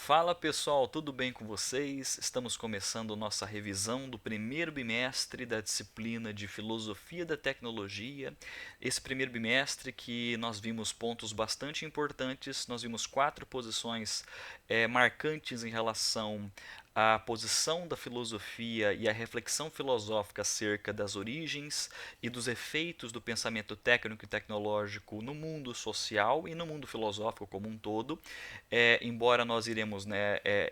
Fala pessoal, tudo bem com vocês? Estamos começando nossa revisão do primeiro bimestre da disciplina de Filosofia da Tecnologia. Esse primeiro bimestre que nós vimos pontos bastante importantes, nós vimos quatro posições marcantes em relação à posição da filosofia e à reflexão filosófica acerca das origens e dos efeitos do pensamento técnico e tecnológico no mundo social e no mundo filosófico como um todo. Embora nós iremos,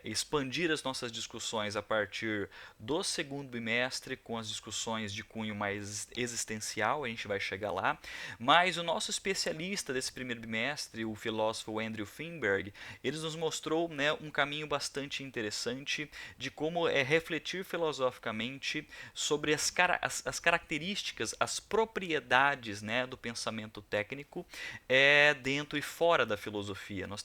expandir as nossas discussões a partir do segundo bimestre com as discussões de cunho mais existencial, a gente vai chegar lá, mas o nosso especialista desse primeiro bimestre, o filósofo Andrew Finberg, ele nos mostrou, um caminho bastante interessante de como refletir filosoficamente sobre as características, as propriedades, do pensamento técnico dentro e fora da filosofia. Nós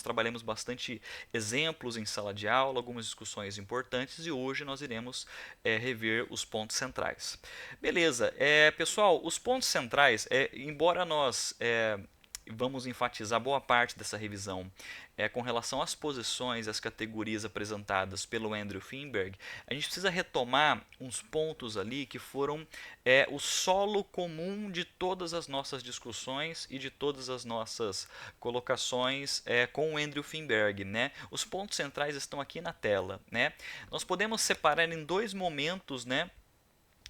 trabalhamos bastante exemplos em sala de aula, algumas discussões importantes e hoje nós iremos rever os pontos centrais. Beleza, pessoal, os pontos centrais, embora nós vamos enfatizar boa parte dessa revisão com relação às posições, às categorias apresentadas pelo Andrew Finberg, a gente precisa retomar uns pontos ali que foram o solo comum de todas as nossas discussões e de todas as nossas colocações com o Andrew Finberg. Os pontos centrais estão aqui na tela. Nós podemos separar em dois momentos,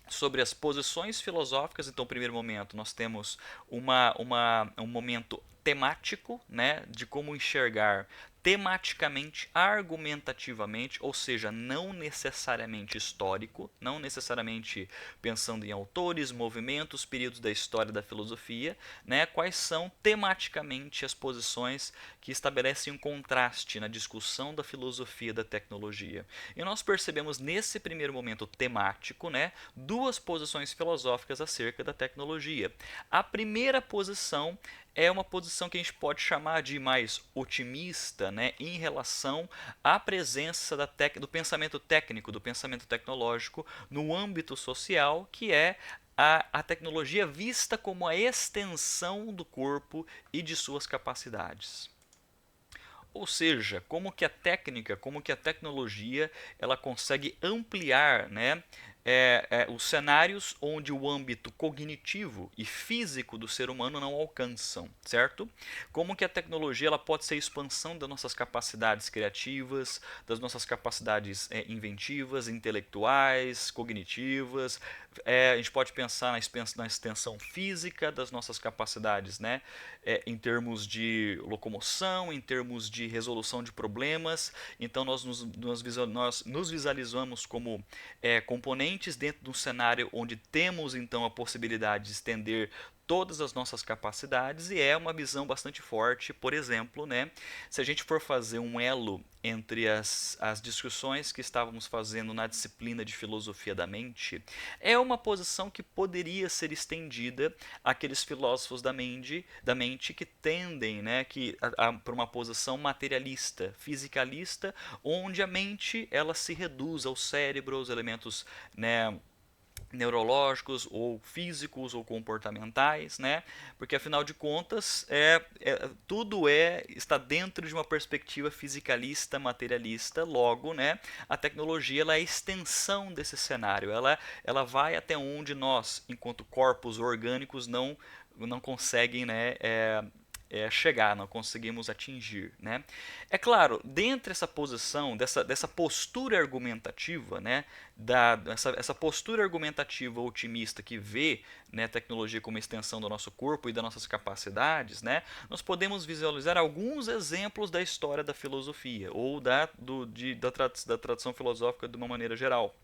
sobre as posições filosóficas. Então, no primeiro momento, nós temos um momento temático, de como enxergar tematicamente, argumentativamente, ou seja, não necessariamente histórico, não necessariamente pensando em autores, movimentos, períodos da história da filosofia, quais são tematicamente as posições que estabelecem um contraste na discussão da filosofia da tecnologia. E nós percebemos nesse primeiro momento temático, duas posições filosóficas acerca da tecnologia. A primeira posição é uma posição que a gente pode chamar de mais otimista, em relação à presença do pensamento técnico, do pensamento tecnológico no âmbito social, que é a tecnologia vista como a extensão do corpo e de suas capacidades. Ou seja, como que a técnica, como que a tecnologia, ela consegue ampliar, os cenários onde o âmbito cognitivo e físico do ser humano não alcançam, certo? Como que a tecnologia ela pode ser a expansão das nossas capacidades criativas, das nossas capacidades inventivas, intelectuais, cognitivas. A gente pode pensar na extensão física das nossas capacidades, em termos de locomoção, em termos de resolução de problemas. Então nós nos visualizamos como componentes dentro de um cenário onde temos então a possibilidade de estender todas as nossas capacidades, e é uma visão bastante forte. Por exemplo, se a gente for fazer um elo entre as discussões que estávamos fazendo na disciplina de filosofia da mente, é uma posição que poderia ser estendida àqueles filósofos da mente que tendem, para uma posição materialista, fisicalista, onde a mente ela se reduz ao cérebro, aos elementos, neurológicos ou físicos ou comportamentais, porque afinal de contas tudo está dentro de uma perspectiva fisicalista, materialista. Logo, a tecnologia ela é a extensão desse cenário, ela vai até onde nós, enquanto corpos orgânicos, não conseguem, chegar, não conseguimos atingir. É claro, dentro dessa posição, dessa postura argumentativa, essa postura argumentativa otimista que vê, a tecnologia como extensão do nosso corpo e das nossas capacidades, nós podemos visualizar alguns exemplos da história da filosofia ou da tradição filosófica de uma maneira geral.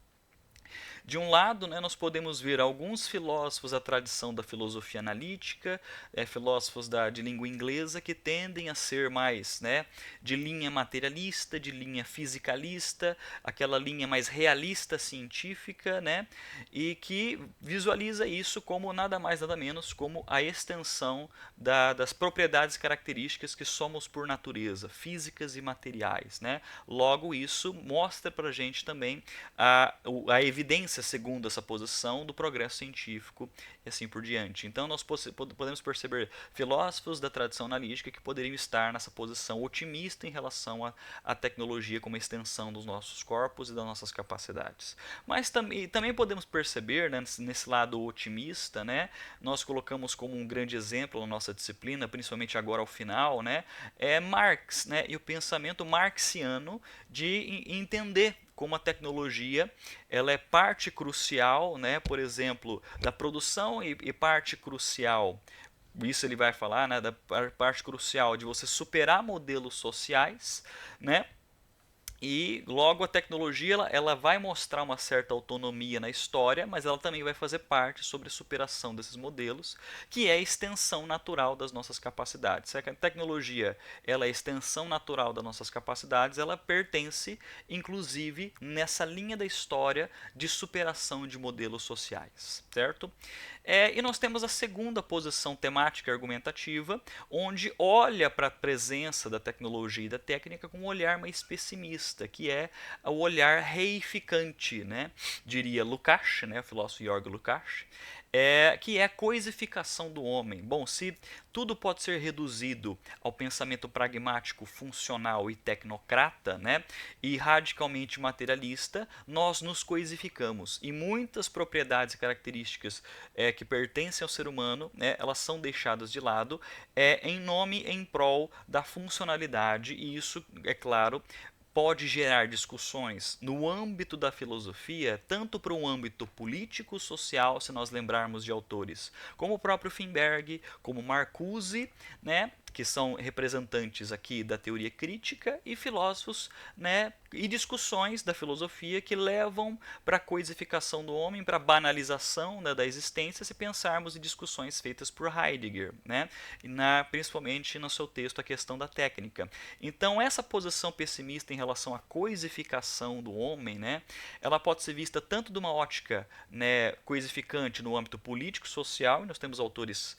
De um lado, nós podemos ver alguns filósofos da tradição da filosofia analítica, filósofos de língua inglesa, que tendem a ser mais de linha materialista, de linha fisicalista, aquela linha mais realista científica, e que visualiza isso como nada mais nada menos como a extensão das propriedades características que somos por natureza, físicas e materiais. Logo, isso mostra para a gente também a evidência segundo essa posição do progresso científico e assim por diante. Então nós podemos perceber filósofos da tradição analítica que poderiam estar nessa posição otimista em relação à tecnologia como extensão dos nossos corpos e das nossas capacidades. Mas também podemos perceber, né, nesse lado otimista, né, nós colocamos como um grande exemplo na nossa disciplina, principalmente agora ao final, né, Marx, né, e o pensamento marxiano de entender como a tecnologia ela é parte crucial, né, por exemplo, da produção e parte crucial, isso ele vai falar, né, da parte crucial de você superar modelos sociais, né, e logo a tecnologia ela vai mostrar uma certa autonomia na história, mas ela também vai fazer parte sobre a superação desses modelos, que é a extensão natural das nossas capacidades. Se a tecnologia ela é a extensão natural das nossas capacidades, ela pertence, inclusive, nessa linha da história de superação de modelos sociais, certo? E nós temos a segunda posição temática argumentativa, onde olha para a presença da tecnologia e da técnica com um olhar mais pessimista, que é o olhar reificante, né? Diria Lukács, né? O filósofo Georg Lukács, que é a coisificação do homem. Bom, se tudo pode ser reduzido ao pensamento pragmático, funcional e tecnocrata, né, e radicalmente materialista, nós nos coisificamos. E muitas propriedades e características que pertencem ao ser humano, né, elas são deixadas de lado em nome, em prol da funcionalidade, e isso, é claro, pode gerar discussões no âmbito da filosofia, tanto para um âmbito político, social, se nós lembrarmos de autores como o próprio Finberg, como Marcuse, né, que são representantes aqui da teoria crítica, e filósofos, né, e discussões da filosofia que levam para a coisificação do homem, para a banalização, né, da existência, se pensarmos em discussões feitas por Heidegger, né, principalmente no seu texto A Questão da Técnica. Então essa posição pessimista em relação à coisificação do homem, né, ela pode ser vista tanto de uma ótica, né, coisificante no âmbito político-social, e nós temos autores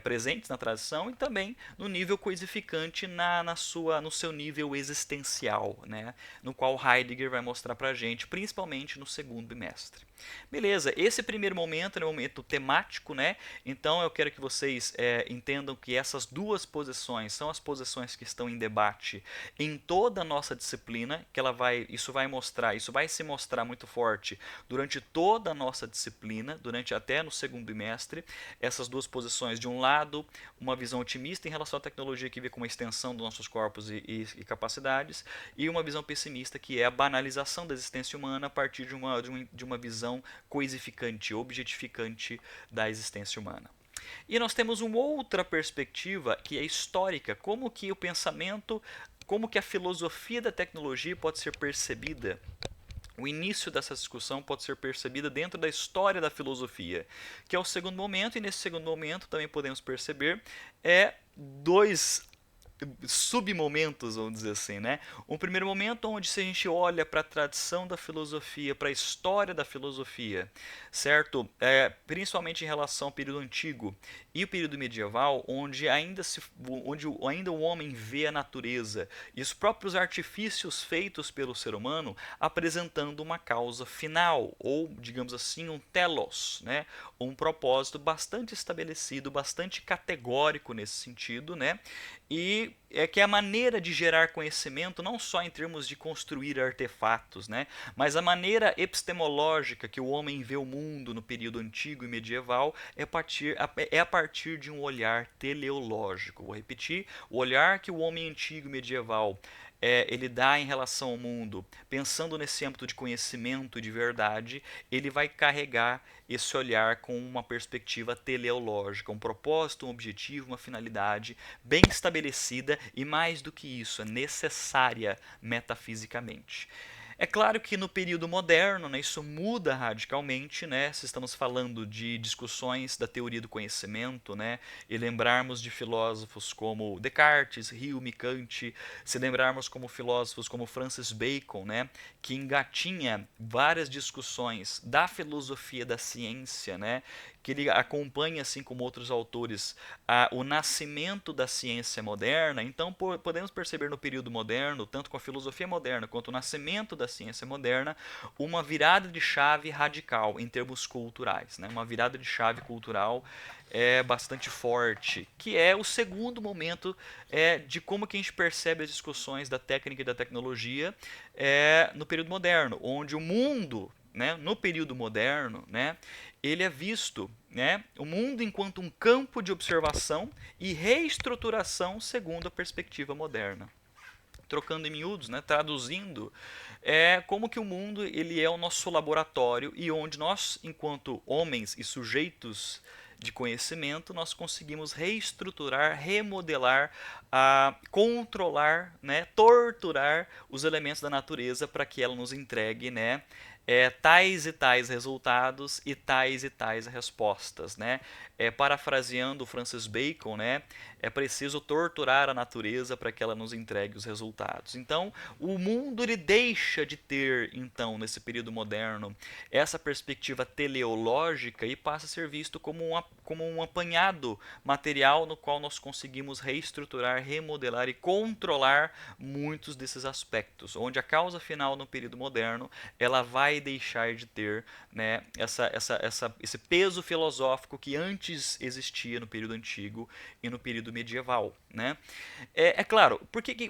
presentes na tradição, e também no nível coisificante no seu nível existencial, né, no qual Heidegger vai mostrar para a gente, principalmente no segundo bimestre. Beleza, esse primeiro momento é um momento temático, né? Então eu quero que vocês entendam que essas duas posições são as posições que estão em debate em toda a nossa disciplina, que isso vai se mostrar muito forte durante toda a nossa disciplina, até no segundo bimestre, essas duas posições, de um lado, uma visão otimista em relação à tecnologia que vê como uma extensão dos nossos corpos e capacidades, e uma visão pessimista que é a banalização da existência humana a partir de uma visão coisificante, objetificante da existência humana. E nós temos uma outra perspectiva que é histórica, como que o pensamento, como que a filosofia da tecnologia pode ser percebida. O início dessa discussão pode ser percebida dentro da história da filosofia, que é o segundo momento, e nesse segundo momento também podemos perceber dois submomentos, vamos dizer assim, né? Um primeiro momento onde, se a gente olha para a tradição da filosofia, para a história da filosofia, certo? Principalmente em relação ao período antigo e o período medieval, onde ainda o homem vê a natureza e os próprios artifícios feitos pelo ser humano apresentando uma causa final, ou, digamos assim, um telos, né? Um propósito bastante estabelecido, bastante categórico nesse sentido, né? E que é a maneira de gerar conhecimento, não só em termos de construir artefatos, né, mas a maneira epistemológica que o homem vê o mundo no período antigo e medieval é a partir de um olhar teleológico. Vou repetir, o olhar que o homem antigo e medieval ele dá em relação ao mundo, pensando nesse âmbito de conhecimento de verdade, ele vai carregar esse olhar com uma perspectiva teleológica, um propósito, um objetivo, uma finalidade bem estabelecida e, mais do que isso, é necessária metafisicamente. É claro que no período moderno, né, isso muda radicalmente, né, se estamos falando de discussões da teoria do conhecimento, né, e lembrarmos de filósofos como Descartes, Hume, Kant, se lembrarmos como filósofos como Francis Bacon, né, que engatinha várias discussões da filosofia da ciência, né, que ele acompanha, assim como outros autores, o nascimento da ciência moderna. Então podemos perceber no período moderno, tanto com a filosofia moderna quanto o nascimento da ciência moderna, uma virada de chave radical em termos culturais, né? Uma virada de chave cultural bastante forte, que é o segundo momento de como que a gente percebe as discussões da técnica e da tecnologia no período moderno, onde o mundo, né, no período moderno, né, ele é visto, né, o mundo enquanto um campo de observação e reestruturação segundo a perspectiva moderna. Trocando em miúdos, né, traduzindo, como que o mundo ele é o nosso laboratório e onde nós, enquanto homens e sujeitos de conhecimento, nós conseguimos reestruturar, remodelar, controlar, né, torturar os elementos da natureza para que ela nos entregue, né, tais e tais resultados e tais respostas, né? Parafraseando Francis Bacon, né? É preciso torturar a natureza para que ela nos entregue os resultados. Então, o mundo ele deixa de ter, então, nesse período moderno, essa perspectiva teleológica e passa a ser visto como um apanhado material no qual nós conseguimos reestruturar, remodelar e controlar muitos desses aspectos, onde a causa final no período moderno ela vai deixar de ter, né, esse peso filosófico que antes existia no período antigo e no período medieval, né? Claro,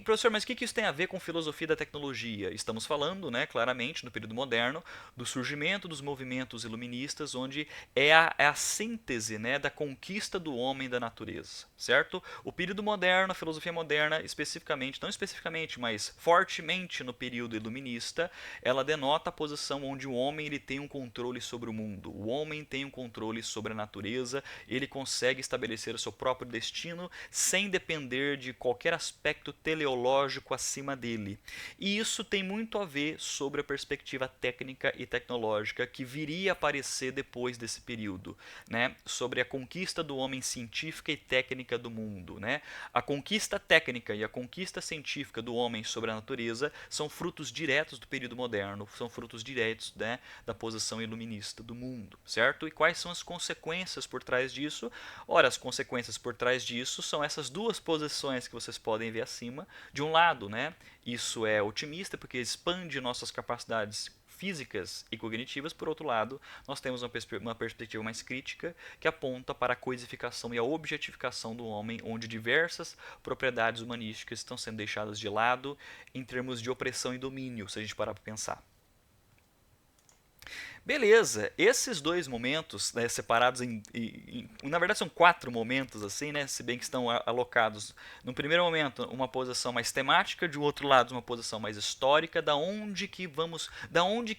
professor, mas o que isso tem a ver com filosofia da tecnologia? Estamos falando, né, claramente, no período moderno, do surgimento dos movimentos iluministas, onde é a síntese, né, da conquista do homem da natureza, certo? O período moderno, a filosofia moderna, especificamente, não especificamente, mas fortemente no período iluminista, ela denota a posição onde o homem ele tem um controle sobre o mundo, o homem tem um controle sobre a natureza, ele consegue estabelecer o seu próprio destino sem depender de qualquer aspecto teleológico acima dele. E isso tem muito a ver sobre a perspectiva técnica e tecnológica que viria a aparecer depois desse período, né? Sobre a conquista do homem científica e técnica do mundo, né? A conquista técnica e a conquista científica do homem sobre a natureza são frutos diretos do período moderno, são frutos diretos, né, da posição iluminista do mundo, certo? E quais são as consequências por trás disso? Ora, as consequências por trás disso são essas duas posições que vocês podem ver acima. De um lado, né, isso é otimista porque expande nossas capacidades físicas e cognitivas. Por outro lado, nós temos uma perspectiva mais crítica que aponta para a coisificação e a objetificação do homem, onde diversas propriedades humanísticas estão sendo deixadas de lado em termos de opressão e domínio, se a gente parar para pensar. Beleza, esses dois momentos, né, separados na verdade são quatro momentos assim, né, se bem que estão alocados no primeiro momento uma posição mais temática, de outro lado uma posição mais histórica, da onde que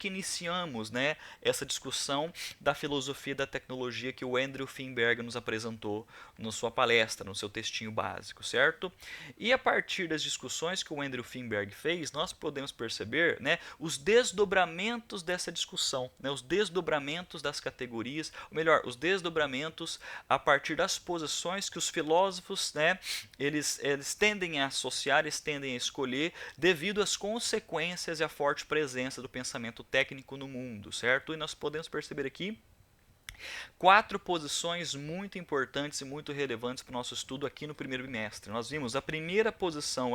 iniciamos, né, essa discussão da filosofia da tecnologia que o Andrew Finberg nos apresentou na sua palestra, no seu textinho básico, certo? E a partir das discussões que o Andrew Finberg fez, nós podemos perceber, né, os desdobramentos dessa discussão, né, os desdobramentos das categorias, ou melhor, os desdobramentos a partir das posições que os filósofos, né, eles tendem a associar, eles tendem a escolher devido às consequências e à forte presença do pensamento técnico no mundo, certo? E nós podemos perceber aqui quatro posições muito importantes e muito relevantes para o nosso estudo aqui no primeiro bimestre. Nós vimos a primeira posição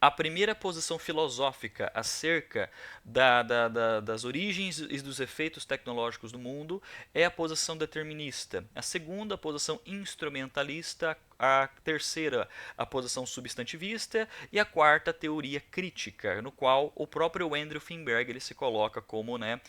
a primeira posição filosófica acerca das origens e dos efeitos tecnológicos do mundo é a posição determinista. A segunda, a posição instrumentalista. A terceira, a posição substantivista. E a quarta, a teoria crítica, no qual o próprio Andrew Finberg ele se coloca como, né,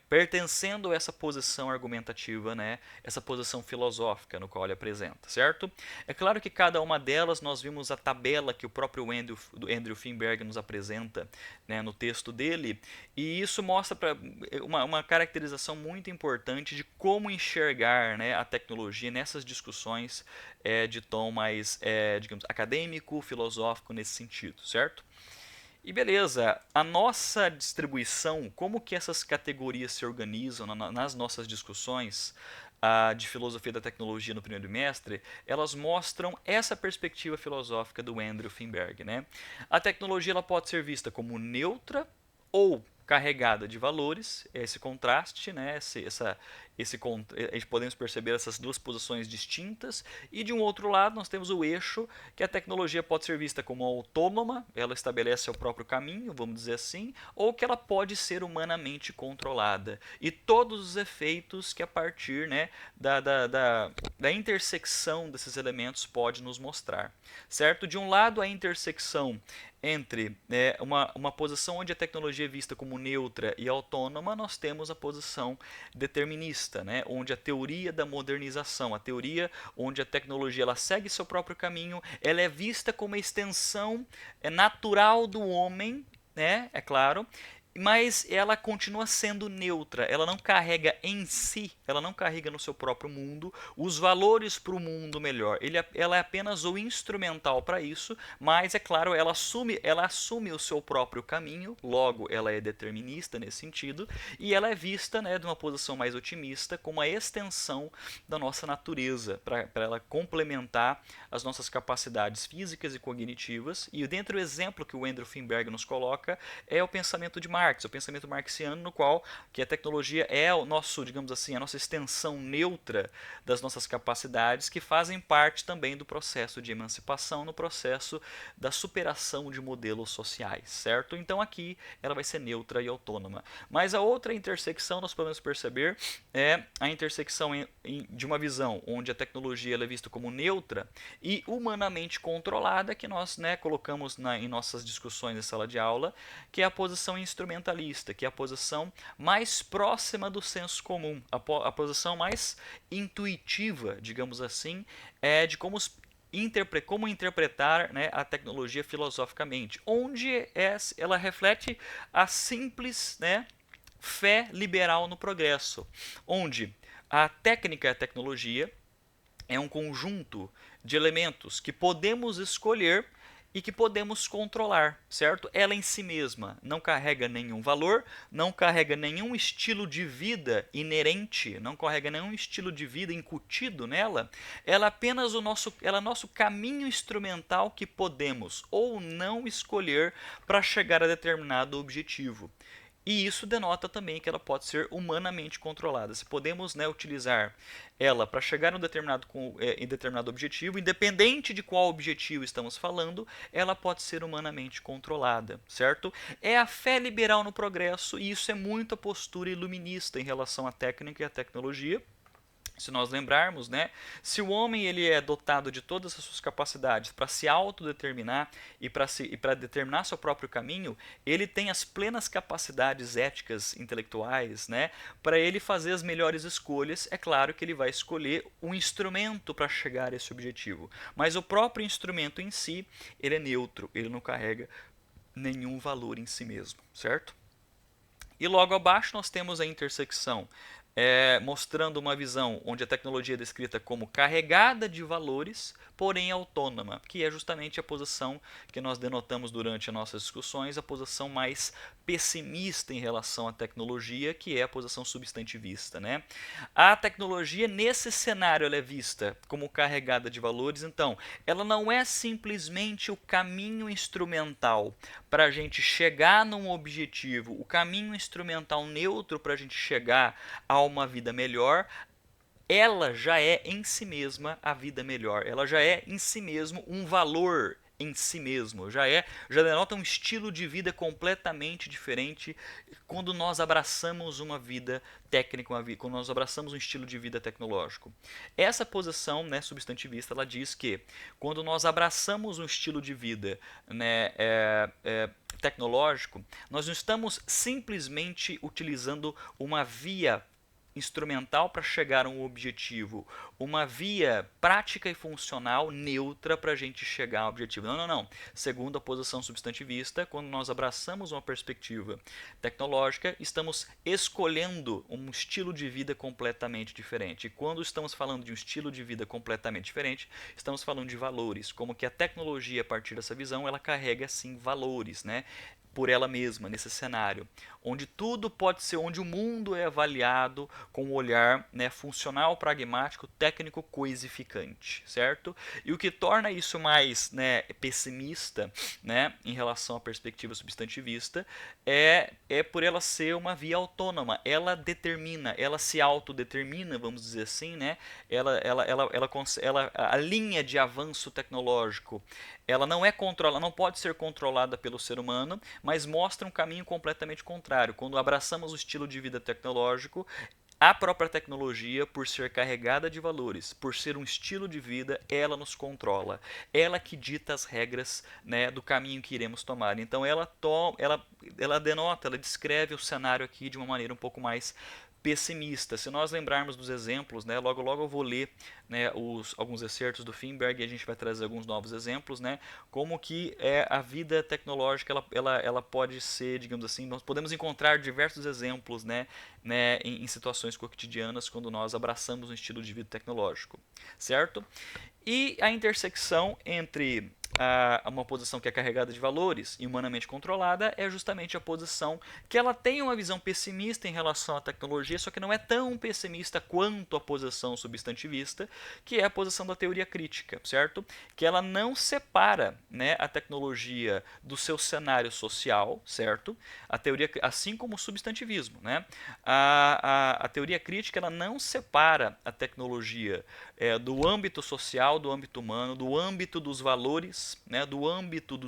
pertencendo a essa posição argumentativa, né, essa posição filosófica no qual ele apresenta, certo? É claro que cada uma delas nós vimos a tabela que o próprio Andrew Finberg nos apresenta, né, no texto dele, e isso mostra uma caracterização muito importante de como enxergar, né, a tecnologia nessas discussões de tom mais, digamos, acadêmico, filosófico nesse sentido, certo? E beleza, a nossa distribuição, como que essas categorias se organizam nas nossas discussões de filosofia da tecnologia no primeiro bimestre, elas mostram essa perspectiva filosófica do Andrew Finberg, né? A tecnologia ela pode ser vista como neutra ou carregada de valores, esse contraste, né, a gente podemos perceber essas duas posições distintas, e de um outro lado nós temos o eixo, que a tecnologia pode ser vista como autônoma, ela estabelece seu próprio caminho, vamos dizer assim, ou que ela pode ser humanamente controlada. E todos os efeitos que a partir, né, da intersecção desses elementos pode nos mostrar. Certo? De um lado, a intersecção entre uma posição onde a tecnologia é vista como neutra e autônoma, nós temos a posição determinista, né? Onde a teoria da modernização, a teoria onde a tecnologia ela segue seu próprio caminho, ela é vista como uma extensão natural do homem, né? É claro, mas ela continua sendo neutra, ela não carrega em si, ela não carrega no seu próprio mundo os valores para o mundo melhor. Ela é apenas o instrumental para isso, mas é claro, ela assume o seu próprio caminho, logo ela é determinista nesse sentido, e ela é vista, né, de uma posição mais otimista como a extensão da nossa natureza, para ela complementar as nossas capacidades físicas e cognitivas. E dentro do exemplo que o Andrew Finberg nos coloca é o pensamento de Marx, o pensamento marxiano, no qual que a tecnologia é o nosso, digamos assim, a nossa extensão neutra das nossas capacidades, que fazem parte também do processo de emancipação, no processo da superação de modelos sociais, certo? Então aqui ela vai ser neutra e autônoma. Mas a outra intersecção nós podemos perceber é a intersecção de uma visão onde a tecnologia ela é vista como neutra e humanamente controlada, que nós, né, colocamos em nossas discussões em sala de aula, que é a posição instrumentalista, que é a posição mais próxima do senso comum, a posição mais intuitiva, digamos assim, de como interpretar, né, a tecnologia filosoficamente, onde ela reflete a simples, né, fé liberal no progresso, onde a técnica e a tecnologia é um conjunto de elementos que podemos escolher e que podemos controlar, certo? Ela em si mesma não carrega nenhum valor, não carrega nenhum estilo de vida inerente, não carrega nenhum estilo de vida incutido nela. Ela é apenas ela é nosso caminho instrumental que podemos ou não escolher para chegar a determinado objetivo. E isso denota também que ela pode ser humanamente controlada. Se podemos, né, utilizar ela para chegar em determinado objetivo, independente de qual objetivo estamos falando, ela pode ser humanamente controlada, certo? É a fé liberal no progresso, e isso é muito a postura iluminista em relação à técnica e à tecnologia. Se nós lembrarmos, né, se o homem ele é dotado de todas as suas capacidades para se autodeterminar e para determinar seu próprio caminho, ele tem as plenas capacidades éticas, intelectuais, né, para ele fazer as melhores escolhas. É claro que ele vai escolher um instrumento para chegar a esse objetivo, mas o próprio instrumento em si, ele é neutro, ele não carrega nenhum valor em si mesmo, certo? E logo abaixo nós temos a intersecção, mostrando uma visão onde a tecnologia é descrita como carregada de valores, porém autônoma, que é justamente a posição que nós denotamos durante as nossas discussões, a posição mais pessimista em relação à tecnologia, que é a posição substantivista, né? A tecnologia, nesse cenário, ela é vista como carregada de valores, então ela não é simplesmente o caminho instrumental para a gente chegar num objetivo, o caminho instrumental neutro para a gente chegar a uma vida melhor. Ela já é em si mesma a vida melhor, ela já é em si mesmo um valor em si mesmo, já denota um estilo de vida completamente diferente quando nós abraçamos uma vida técnica, quando nós abraçamos um estilo de vida tecnológico. Essa posição, né, substantivista, ela diz que quando nós abraçamos um estilo de vida, né, tecnológico, nós não estamos simplesmente utilizando uma via instrumental para chegar a um objetivo, uma via prática e funcional neutra para a gente chegar ao objetivo. Não, não, não. Segundo a posição substantivista, quando nós abraçamos uma perspectiva tecnológica, estamos escolhendo um estilo de vida completamente diferente. E quando estamos falando de um estilo de vida completamente diferente, estamos falando de valores, como que a tecnologia, a partir dessa visão, ela carrega sim valores, né? Por ela mesma, nesse cenário, onde tudo pode ser, onde o mundo é avaliado com um olhar, né, funcional, pragmático, técnico coisificante, certo? E o que torna isso mais, né, pessimista, né, em relação à perspectiva substantivista é por ela ser uma via autônoma. Ela determina, ela se autodetermina, vamos dizer assim, né? A linha de avanço tecnológico, ela não é controlada, não pode ser controlada pelo ser humano, mas mostra um caminho completamente contrário. Quando abraçamos o estilo de vida tecnológico, a própria tecnologia, por ser carregada de valores, por ser um estilo de vida, ela nos controla. Ela que dita as regras, né, do caminho que iremos tomar. Então ela denota, ela descreve o cenário aqui de uma maneira um pouco mais pessimista. Se nós lembrarmos dos exemplos, né, logo eu vou ler, né, alguns excertos do Finberg e a gente vai trazer alguns novos exemplos, né, como que a vida tecnológica ela pode ser, digamos assim, nós podemos encontrar diversos exemplos, né, em situações cotidianas quando nós abraçamos um estilo de vida tecnológico, certo? E a intersecção entre uma posição que é carregada de valores e humanamente controlada é justamente a posição que ela tem uma visão pessimista em relação à tecnologia, só que não é tão pessimista quanto a posição substantivista, que é a posição da teoria crítica, certo? Que ela não separa, né, a tecnologia do seu cenário social, certo? A teoria, assim como o substantivismo, né? A teoria crítica ela não separa a tecnologia do âmbito social, do âmbito humano, do âmbito dos valores, né, do âmbito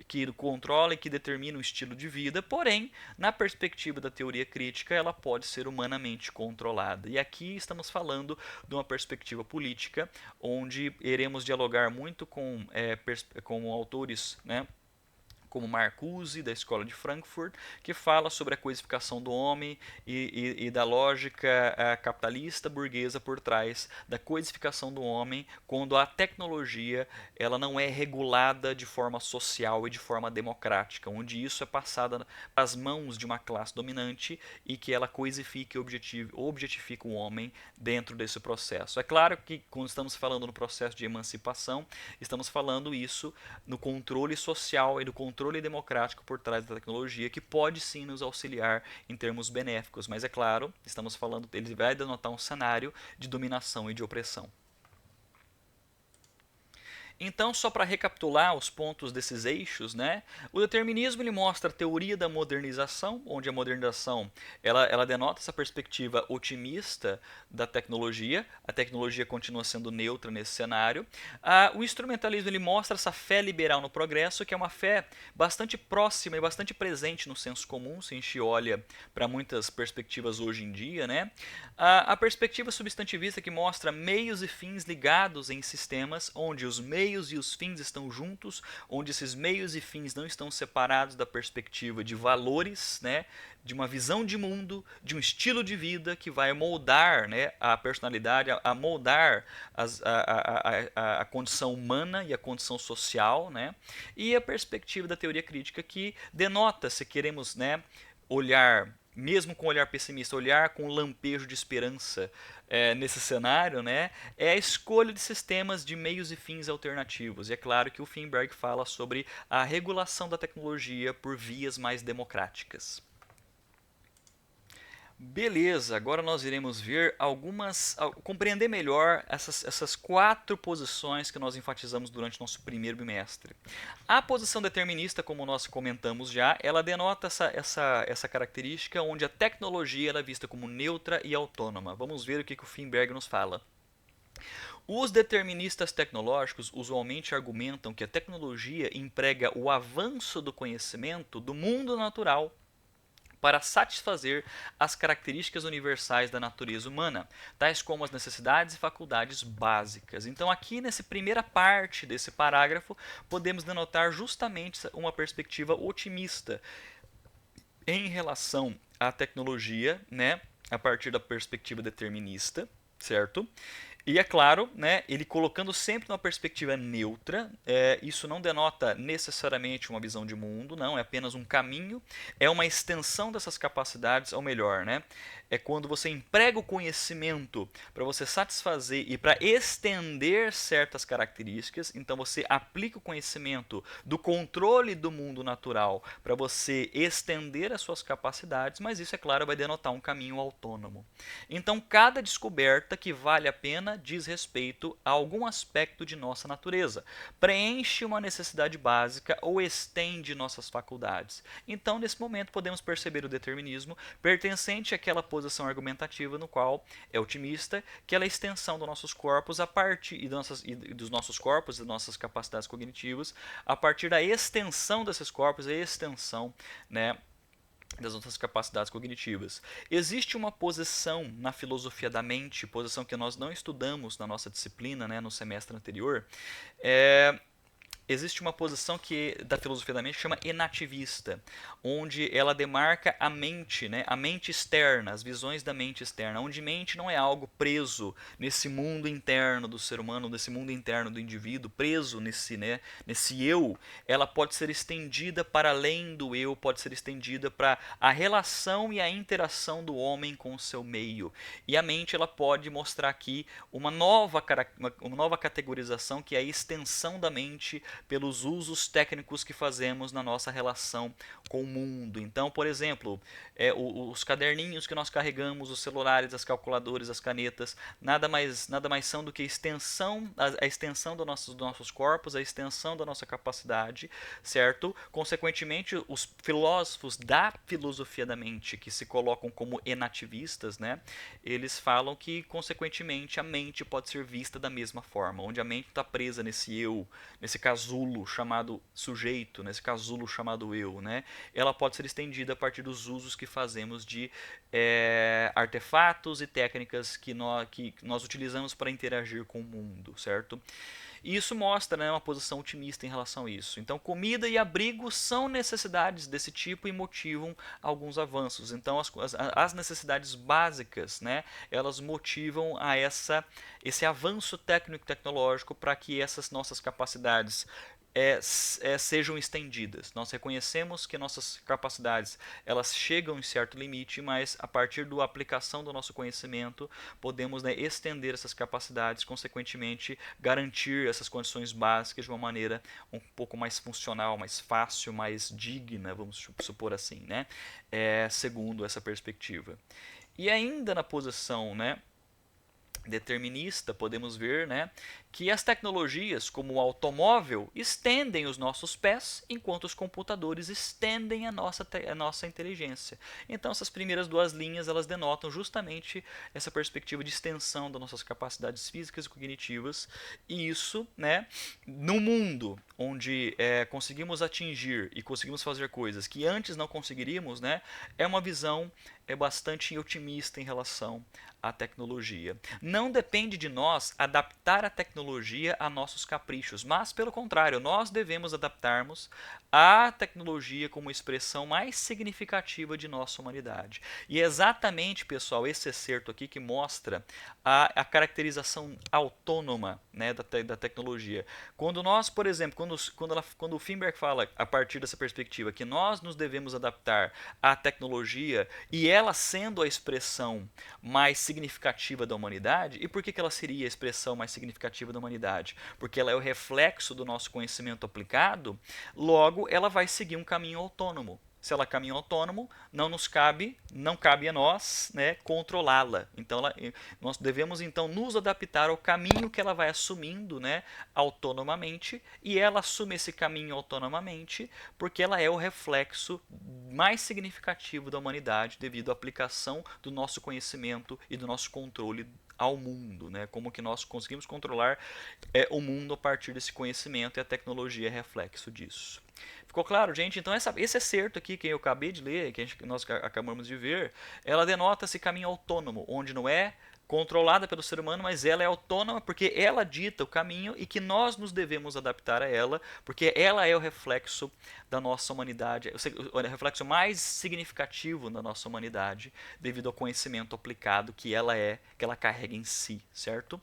que controla e que determina o estilo de vida, porém, na perspectiva da teoria crítica, ela pode ser humanamente controlada. E aqui estamos falando de uma perspectiva política, onde iremos dialogar muito com autores, né, como Marcuse, da Escola de Frankfurt, que fala sobre a coisificação do homem e da lógica capitalista burguesa por trás da coisificação do homem, quando a tecnologia ela não é regulada de forma social e de forma democrática, onde isso é passado às mãos de uma classe dominante e que ela coisifica e objetifica o homem dentro desse processo. É claro que quando estamos falando no processo de emancipação, estamos falando isso no controle social e no controle democrático por trás da tecnologia, que pode sim nos auxiliar em termos benéficos, mas é claro, estamos falando, ele vai denotar um cenário de dominação e de opressão. Então, só para recapitular os pontos desses eixos, né? O determinismo ele mostra a teoria da modernização, onde a modernização ela denota essa perspectiva otimista da tecnologia. A tecnologia continua sendo neutra nesse cenário. O instrumentalismo ele mostra essa fé liberal no progresso, que é uma fé bastante próxima e bastante presente no senso comum, se a gente olha para muitas perspectivas hoje em dia, né? A perspectiva substantivista que mostra meios e fins ligados em sistemas onde os meios e os fins estão juntos, onde esses meios e fins não estão separados da perspectiva de valores, né, de uma visão de mundo, de um estilo de vida que vai moldar, né, a personalidade, a moldar a condição humana e a condição social, né, e a perspectiva da teoria crítica que denota, se queremos, né, olhar mesmo com um olhar pessimista, olhar com um lampejo de esperança nesse cenário, né, é a escolha de sistemas de meios e fins alternativos. E é claro que o Finberg fala sobre a regulação da tecnologia por vias mais democráticas. Beleza, agora nós iremos ver compreender melhor essas 4 posições que nós enfatizamos durante nosso primeiro bimestre. A posição determinista, como nós comentamos já, ela denota essa característica onde a tecnologia ela é vista como neutra e autônoma. Vamos ver o que o Finberg nos fala. Os deterministas tecnológicos usualmente argumentam que a tecnologia emprega o avanço do conhecimento do mundo natural para satisfazer as características universais da natureza humana, tais como as necessidades e faculdades básicas. Então, aqui nessa primeira parte desse parágrafo, podemos denotar justamente uma perspectiva otimista em relação à tecnologia, né, a partir da perspectiva determinista, certo? E é claro, né, ele colocando sempre uma perspectiva neutra, isso não denota necessariamente uma visão de mundo, não, é apenas um caminho, é uma extensão dessas capacidades, ou melhor, né, é quando você emprega o conhecimento para você satisfazer e para estender certas características, então você aplica o conhecimento do controle do mundo natural para você estender as suas capacidades, mas isso, é claro, vai denotar um caminho autônomo. Então, cada descoberta que vale a pena fenômeno diz respeito a algum aspecto de nossa natureza, preenche uma necessidade básica ou estende nossas faculdades. Então, nesse momento, podemos perceber o determinismo pertencente àquela posição argumentativa no qual é otimista, que ela é a extensão dos nossos corpos a partir dos nossos corpos e das nossas capacidades cognitivas, a partir da extensão desses corpos, a extensão, né, das nossas capacidades cognitivas. Existe uma posição na filosofia da mente, posição que nós não estudamos na nossa disciplina, né, no semestre anterior. Existe uma posição da filosofia da mente que chama enativista, onde ela demarca a mente, né, a mente externa, as visões da mente externa, onde mente não é algo preso nesse mundo interno do ser humano, nesse mundo interno do indivíduo, preso nesse eu. Ela pode ser estendida para além do eu, pode ser estendida para a relação e a interação do homem com o seu meio. E a mente ela pode mostrar aqui uma nova categorização, que é a extensão da mente pelos usos técnicos que fazemos na nossa relação com o mundo. Então, por exemplo, os caderninhos que nós carregamos, os celulares, as calculadoras, as canetas, nada mais são do que a extensão dos nossos corpos, a extensão da nossa capacidade, certo? Consequentemente, os filósofos da filosofia da mente, que se colocam como enativistas, né, eles falam que, consequentemente, a mente pode ser vista da mesma forma, onde a mente está presa nesse eu, nesse casulo chamado sujeito, nesse casulo chamado eu, né? Ela pode ser estendida a partir dos usos que fazemos de artefatos e técnicas que nós utilizamos para interagir com o mundo, certo? E isso mostra, né, uma posição otimista em relação a isso. Então, comida e abrigo são necessidades desse tipo e motivam alguns avanços. Então, as necessidades básicas, né, elas motivam a esse avanço técnico-tecnológico para que essas nossas capacidades sejam estendidas. Nós reconhecemos que nossas capacidades elas chegam em certo limite, mas a partir da aplicação do nosso conhecimento podemos, né, estender essas capacidades, consequentemente garantir essas condições básicas de uma maneira um pouco mais funcional, mais fácil, mais digna, vamos supor assim, né? Segundo essa perspectiva. E ainda na posição, né, determinista, podemos ver, né, que as tecnologias, como o automóvel, estendem os nossos pés, enquanto os computadores estendem a nossa inteligência. Então, essas primeiras duas linhas elas denotam justamente essa perspectiva de extensão das nossas capacidades físicas e cognitivas, e isso, né, no mundo onde conseguimos atingir e conseguimos fazer coisas que antes não conseguiríamos, né, é uma visão bastante otimista em relação à tecnologia. Não depende de nós adaptar a tecnologia a nossos caprichos, mas pelo contrário, nós devemos adaptarmos a tecnologia como expressão mais significativa de nossa humanidade. E é exatamente, pessoal, esse excerto aqui que mostra a caracterização autônoma, né, da tecnologia. Quando nós, por exemplo, quando o Finberg fala a partir dessa perspectiva que nós nos devemos adaptar à tecnologia e ela sendo a expressão mais significativa da humanidade, e por que ela seria a expressão mais significativa da humanidade? Porque ela é o reflexo do nosso conhecimento aplicado, logo ela vai seguir um caminho autônomo. Se ela caminha autônomo, não cabe a nós, né, controlá-la. Então, nós devemos então nos adaptar ao caminho que ela vai assumindo, né, autonomamente, e ela assume esse caminho autonomamente porque ela é o reflexo mais significativo da humanidade devido à aplicação do nosso conhecimento e do nosso controle ao mundo, né? Como que nós conseguimos controlar o mundo a partir desse conhecimento, e a tecnologia é reflexo disso. Ficou claro, gente? Então esse excerto aqui que eu acabei de ler, que nós acabamos de ver, ela denota esse caminho autônomo, onde não é controlada pelo ser humano, mas ela é autônoma porque ela dita o caminho e que nós nos devemos adaptar a ela, porque ela é o reflexo da nossa humanidade, o reflexo mais significativo da nossa humanidade, devido ao conhecimento aplicado que ela carrega em si, certo?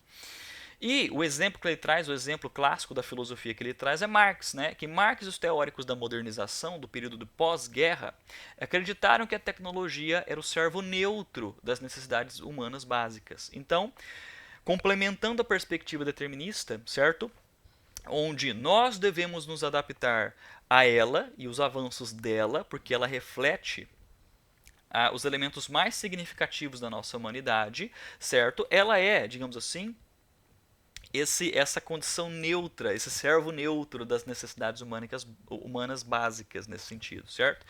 E o exemplo que ele traz, o exemplo clássico da filosofia que ele traz é Marx, né? Que Marx e os teóricos da modernização do período do pós-guerra acreditaram que a tecnologia era o servo neutro das necessidades humanas básicas. Então, complementando a perspectiva determinista, certo? Onde nós devemos nos adaptar a ela e os avanços dela, porque ela reflete os elementos mais significativos da nossa humanidade, certo? Ela é, digamos assim, essa condição neutra, esse servo neutro das necessidades humanas básicas nesse sentido, certo?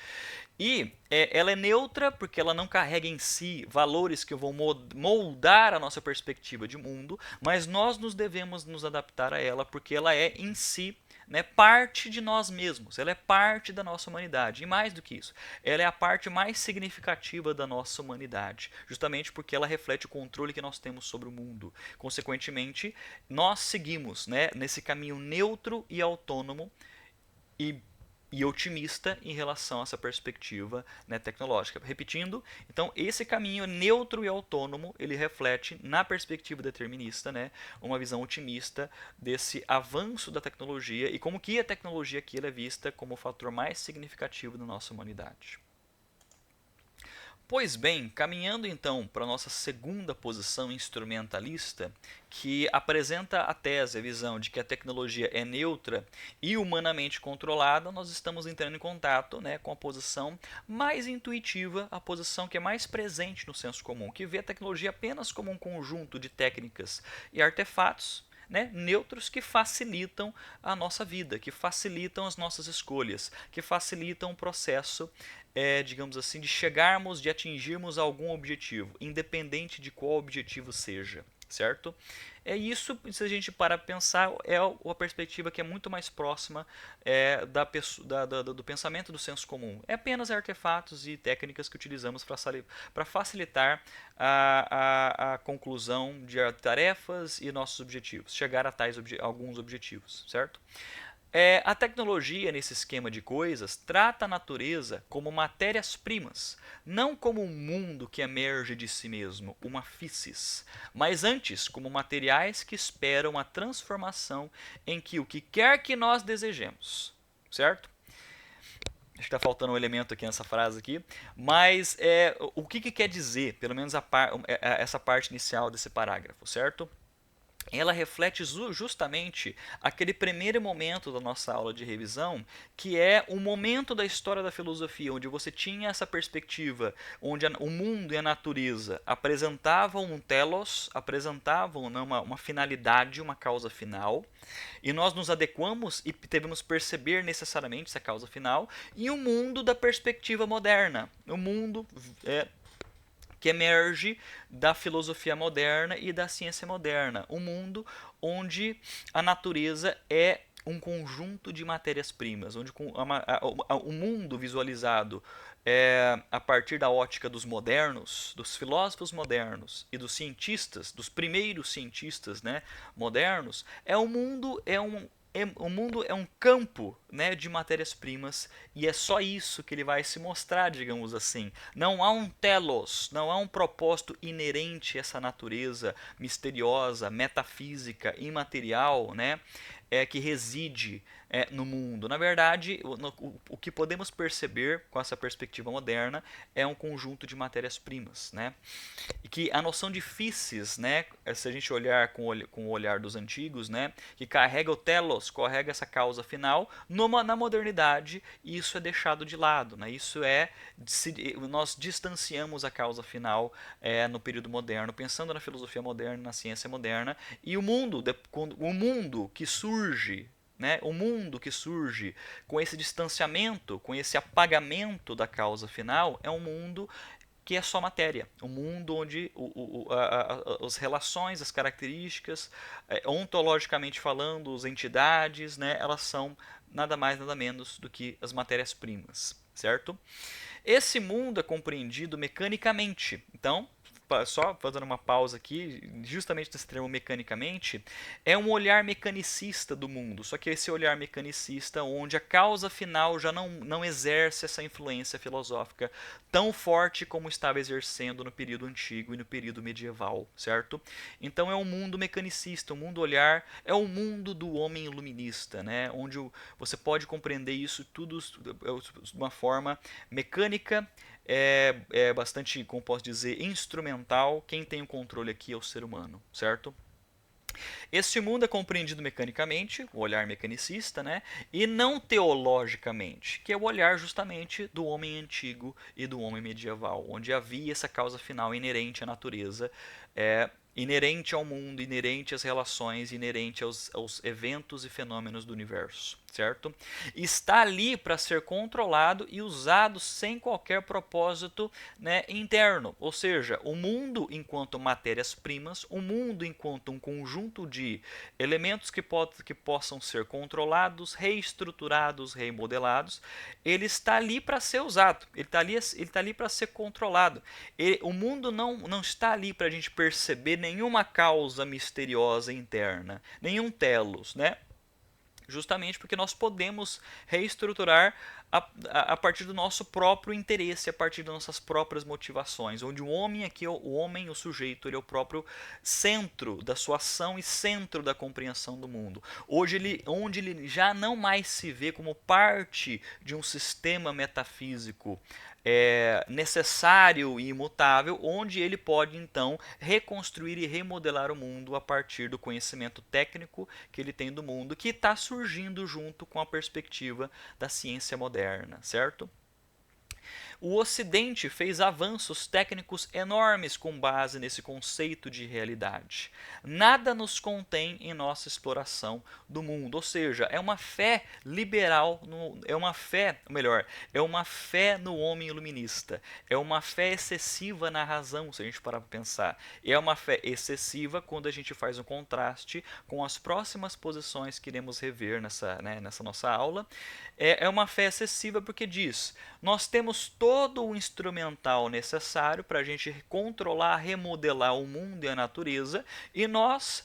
E ela é neutra porque ela não carrega em si valores que vão moldar a nossa perspectiva de mundo, mas nós nos devemos nos adaptar a ela porque ela é em si, né, parte de nós mesmos, ela é parte da nossa humanidade. E mais do que isso, ela é a parte mais significativa da nossa humanidade, justamente porque ela reflete o controle que nós temos sobre o mundo. Consequentemente, nós seguimos, né, nesse caminho neutro e autônomo e otimista em relação a essa perspectiva, né, tecnológica. Repetindo, então esse caminho neutro e autônomo ele reflete na perspectiva determinista, né, uma visão otimista desse avanço da tecnologia e como que a tecnologia aqui é vista como o fator mais significativo da nossa humanidade. Pois bem, caminhando então para a nossa segunda posição instrumentalista, que apresenta a tese, a visão de que a tecnologia é neutra e humanamente controlada, nós estamos entrando em contato, né, com a posição mais intuitiva, a posição que é mais presente no senso comum, que vê a tecnologia apenas como um conjunto de técnicas e artefatos, né, neutros que facilitam a nossa vida, que facilitam as nossas escolhas, que facilitam o processo, digamos assim, de chegarmos, de atingirmos algum objetivo, independente de qual objetivo seja, certo? É isso, se a gente parar para pensar, é a perspectiva que é muito mais próxima do pensamento do senso comum. É apenas artefatos e técnicas que utilizamos para facilitar a conclusão de tarefas e nossos objetivos, chegar a alguns objetivos, certo? A tecnologia, nesse esquema de coisas, trata a natureza como matérias-primas, não como um mundo que emerge de si mesmo, uma physis, mas antes como materiais que esperam a transformação em que o que quer que nós desejemos, certo? Acho que está faltando um elemento aqui nessa frase aqui, mas o que quer dizer, pelo menos essa parte inicial desse parágrafo, certo? Ela reflete justamente aquele primeiro momento da nossa aula de revisão, que é o momento da história da filosofia, onde você tinha essa perspectiva, onde o mundo e a natureza apresentavam um telos, apresentavam, né, uma finalidade, uma causa final, e nós nos adequamos e devemos perceber necessariamente essa causa final, e o mundo da perspectiva moderna, o mundo que emerge da filosofia moderna e da ciência moderna. Um mundo onde a natureza é um conjunto de matérias-primas, onde o mundo visualizado a partir da ótica dos modernos, dos filósofos modernos e dos cientistas, dos primeiros cientistas, né, modernos, o mundo é um campo, né, de matérias-primas e é só isso que ele vai se mostrar, digamos assim. Não há um telos, não há um propósito inerente a essa natureza misteriosa, metafísica, imaterial, né, que reside no mundo. Na verdade, o que podemos perceber com essa perspectiva moderna é um conjunto de matérias-primas, né? E que a noção de physis, né, se a gente olhar com o olhar dos antigos, né, que carrega o telos, carrega essa causa final, na modernidade isso é deixado de lado, né? Isso nós distanciamos a causa final no período moderno, pensando na filosofia moderna, na ciência moderna, e o mundo que surge, né, o mundo que surge com esse distanciamento, com esse apagamento da causa final, é um mundo que é só matéria. Um mundo onde as relações, as características, ontologicamente falando, as entidades, né, elas são nada mais, nada menos do que as matérias-primas, certo? Esse mundo é compreendido mecanicamente. Então, só fazendo uma pausa aqui, justamente nesse termo mecanicamente, é um olhar mecanicista do mundo, só que esse olhar mecanicista onde a causa final já não exerce essa influência filosófica tão forte como estava exercendo no período antigo e no período medieval, certo? Então é um mundo mecanicista, um mundo olhar, é o mundo do homem iluminista, né? Onde você pode compreender isso tudo de uma forma mecânica, bastante, como posso dizer, instrumental. Quem tem o controle aqui é o ser humano, certo? Este mundo é compreendido mecanicamente, o olhar mecanicista, né? E não teologicamente, que é o olhar justamente do homem antigo e do homem medieval, onde havia essa causa final inerente à natureza inerente ao mundo, inerente às relações, inerente aos eventos e fenômenos do universo, certo? Está ali para ser controlado e usado sem qualquer propósito, né, interno, ou seja, o mundo enquanto matérias-primas, o mundo enquanto um conjunto de elementos que possam ser controlados, reestruturados, remodelados, ele está ali para ser usado, ele tá ali para ser controlado. O mundo não está ali para a gente perceber nenhuma causa misteriosa interna, nenhum telos, né? Justamente porque nós podemos reestruturar a partir do nosso próprio interesse, a partir das nossas próprias motivações, onde o homem aqui, o homem, o sujeito, ele é o próprio centro da sua ação e centro da compreensão do mundo. Onde ele já não mais se vê como parte de um sistema metafísico necessário e imutável, onde ele pode então reconstruir e remodelar o mundo a partir do conhecimento técnico que ele tem do mundo, que está surgindo junto com a perspectiva da ciência moderna, certo? O Ocidente fez avanços técnicos enormes com base nesse conceito de realidade. Nada nos contém em nossa exploração do mundo, ou seja, é uma fé liberal, é uma fé, melhor, é uma fé no homem iluminista, é uma fé excessiva na razão, se a gente parar para pensar. É uma fé excessiva quando a gente faz um contraste com as próximas posições que iremos rever nessa nossa aula. É uma fé excessiva porque diz: nós temos todo o instrumental necessário para a gente controlar, remodelar o mundo e a natureza, e nós,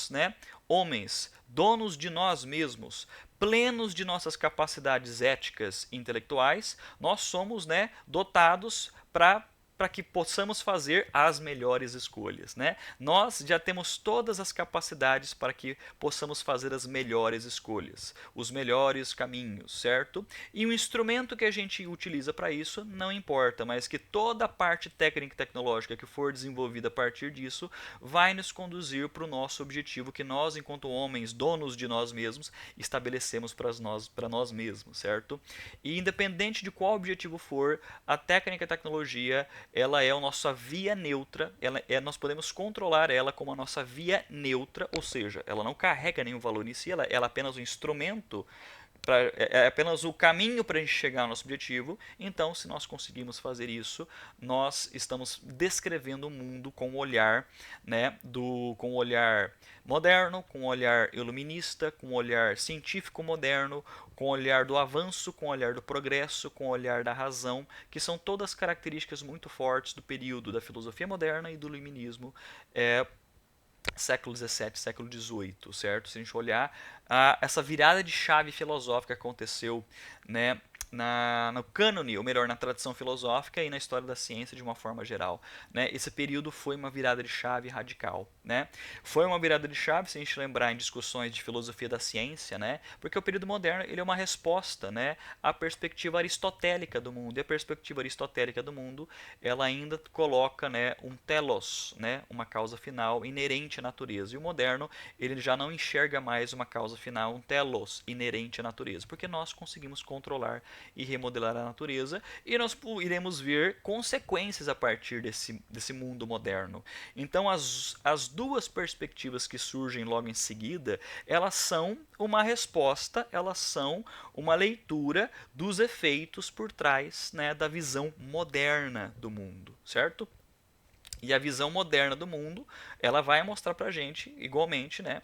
né, homens, donos de nós mesmos, plenos de nossas capacidades éticas e intelectuais, nós somos, né, dotados para que possamos fazer as melhores escolhas, né? Nós já temos todas as capacidades para que possamos fazer as melhores escolhas, os melhores caminhos, certo? E o instrumento que a gente utiliza para isso não importa, mas que toda a parte técnica e tecnológica que for desenvolvida a partir disso vai nos conduzir para o nosso objetivo que nós, enquanto homens, donos de nós mesmos, estabelecemos para nós mesmos, certo? E independente de qual objetivo for, a técnica e a tecnologia ela é a nossa via neutra, nós podemos controlar ela como a nossa via neutra, ou seja, ela não carrega nenhum valor em si, ela é apenas um instrumento, é apenas o caminho para a gente chegar ao nosso objetivo. Então, se nós conseguimos fazer isso, nós estamos descrevendo o mundo com o olhar, né, com o olhar moderno, com o olhar iluminista, com o olhar científico moderno, com o olhar do avanço, com o olhar do progresso, com o olhar da razão, que são todas características muito fortes do período da filosofia moderna e do iluminismo, século XVII, século XVIII, certo? Se a gente olhar essa virada de chave filosófica que aconteceu, né, no cânone, ou melhor, na tradição filosófica e na história da ciência de uma forma geral, né? Esse período foi uma virada de chave radical, né? Foi uma virada de chave, se a gente lembrar em discussões de filosofia da ciência, né? Porque o período moderno ele é uma resposta, né, à perspectiva aristotélica do mundo. E a perspectiva aristotélica do mundo, ela ainda coloca, né, um telos, né, uma causa final inerente à natureza. E o moderno, ele já não enxerga mais uma causa final, um telos inerente à natureza, porque nós conseguimos controlar e remodelar a natureza, e nós iremos ver consequências a partir desse mundo moderno. Então as duas perspectivas que surgem logo em seguida, elas são uma resposta, elas são uma leitura dos efeitos por trás, né, da visão moderna do mundo, certo? E a visão moderna do mundo, ela vai mostrar para a gente, igualmente, né,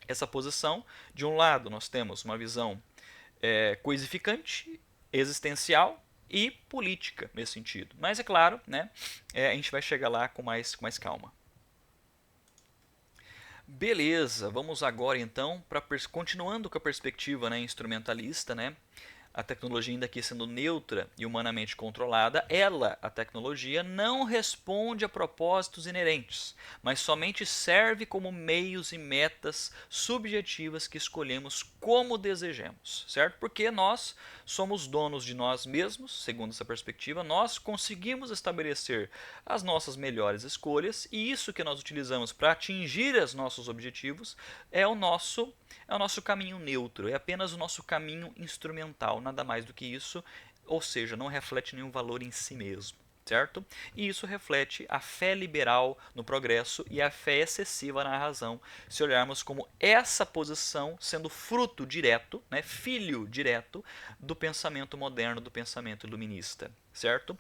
essa posição. De um lado, nós temos uma visão coisificante, existencial e política nesse sentido. Mas é claro, né, a gente vai chegar lá com mais calma. Beleza, vamos agora então para continuando com a perspectiva, né, instrumentalista, né? A tecnologia ainda aqui sendo neutra e humanamente controlada, a tecnologia, não responde a propósitos inerentes, mas somente serve como meios e metas subjetivas que escolhemos como desejamos, certo? Porque nós somos donos de nós mesmos, segundo essa perspectiva, nós conseguimos estabelecer as nossas melhores escolhas e isso que nós utilizamos para atingir os nossos objetivos é o nosso caminho neutro, é apenas o nosso caminho instrumental, nada mais do que isso, ou seja, não reflete nenhum valor em si mesmo. certo? E isso reflete a fé liberal no progresso e a fé excessiva na razão, se olharmos como essa posição sendo fruto direto, né, filho direto do pensamento moderno, do pensamento iluminista, certo?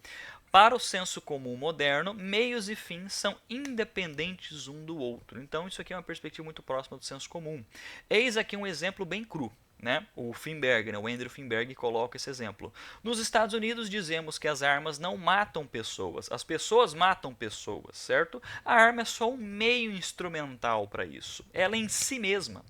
Para o senso comum moderno, meios e fins são independentes um do outro. Então, isso aqui é uma perspectiva muito próxima do senso comum. Eis aqui um exemplo bem cru. Né? O Finberg, né? O Andrew Finberg coloca esse exemplo. Nos Estados Unidos dizemos que as armas não matam pessoas, as pessoas matam pessoas, certo? A arma é só um meio instrumental para isso. Ela em si mesma,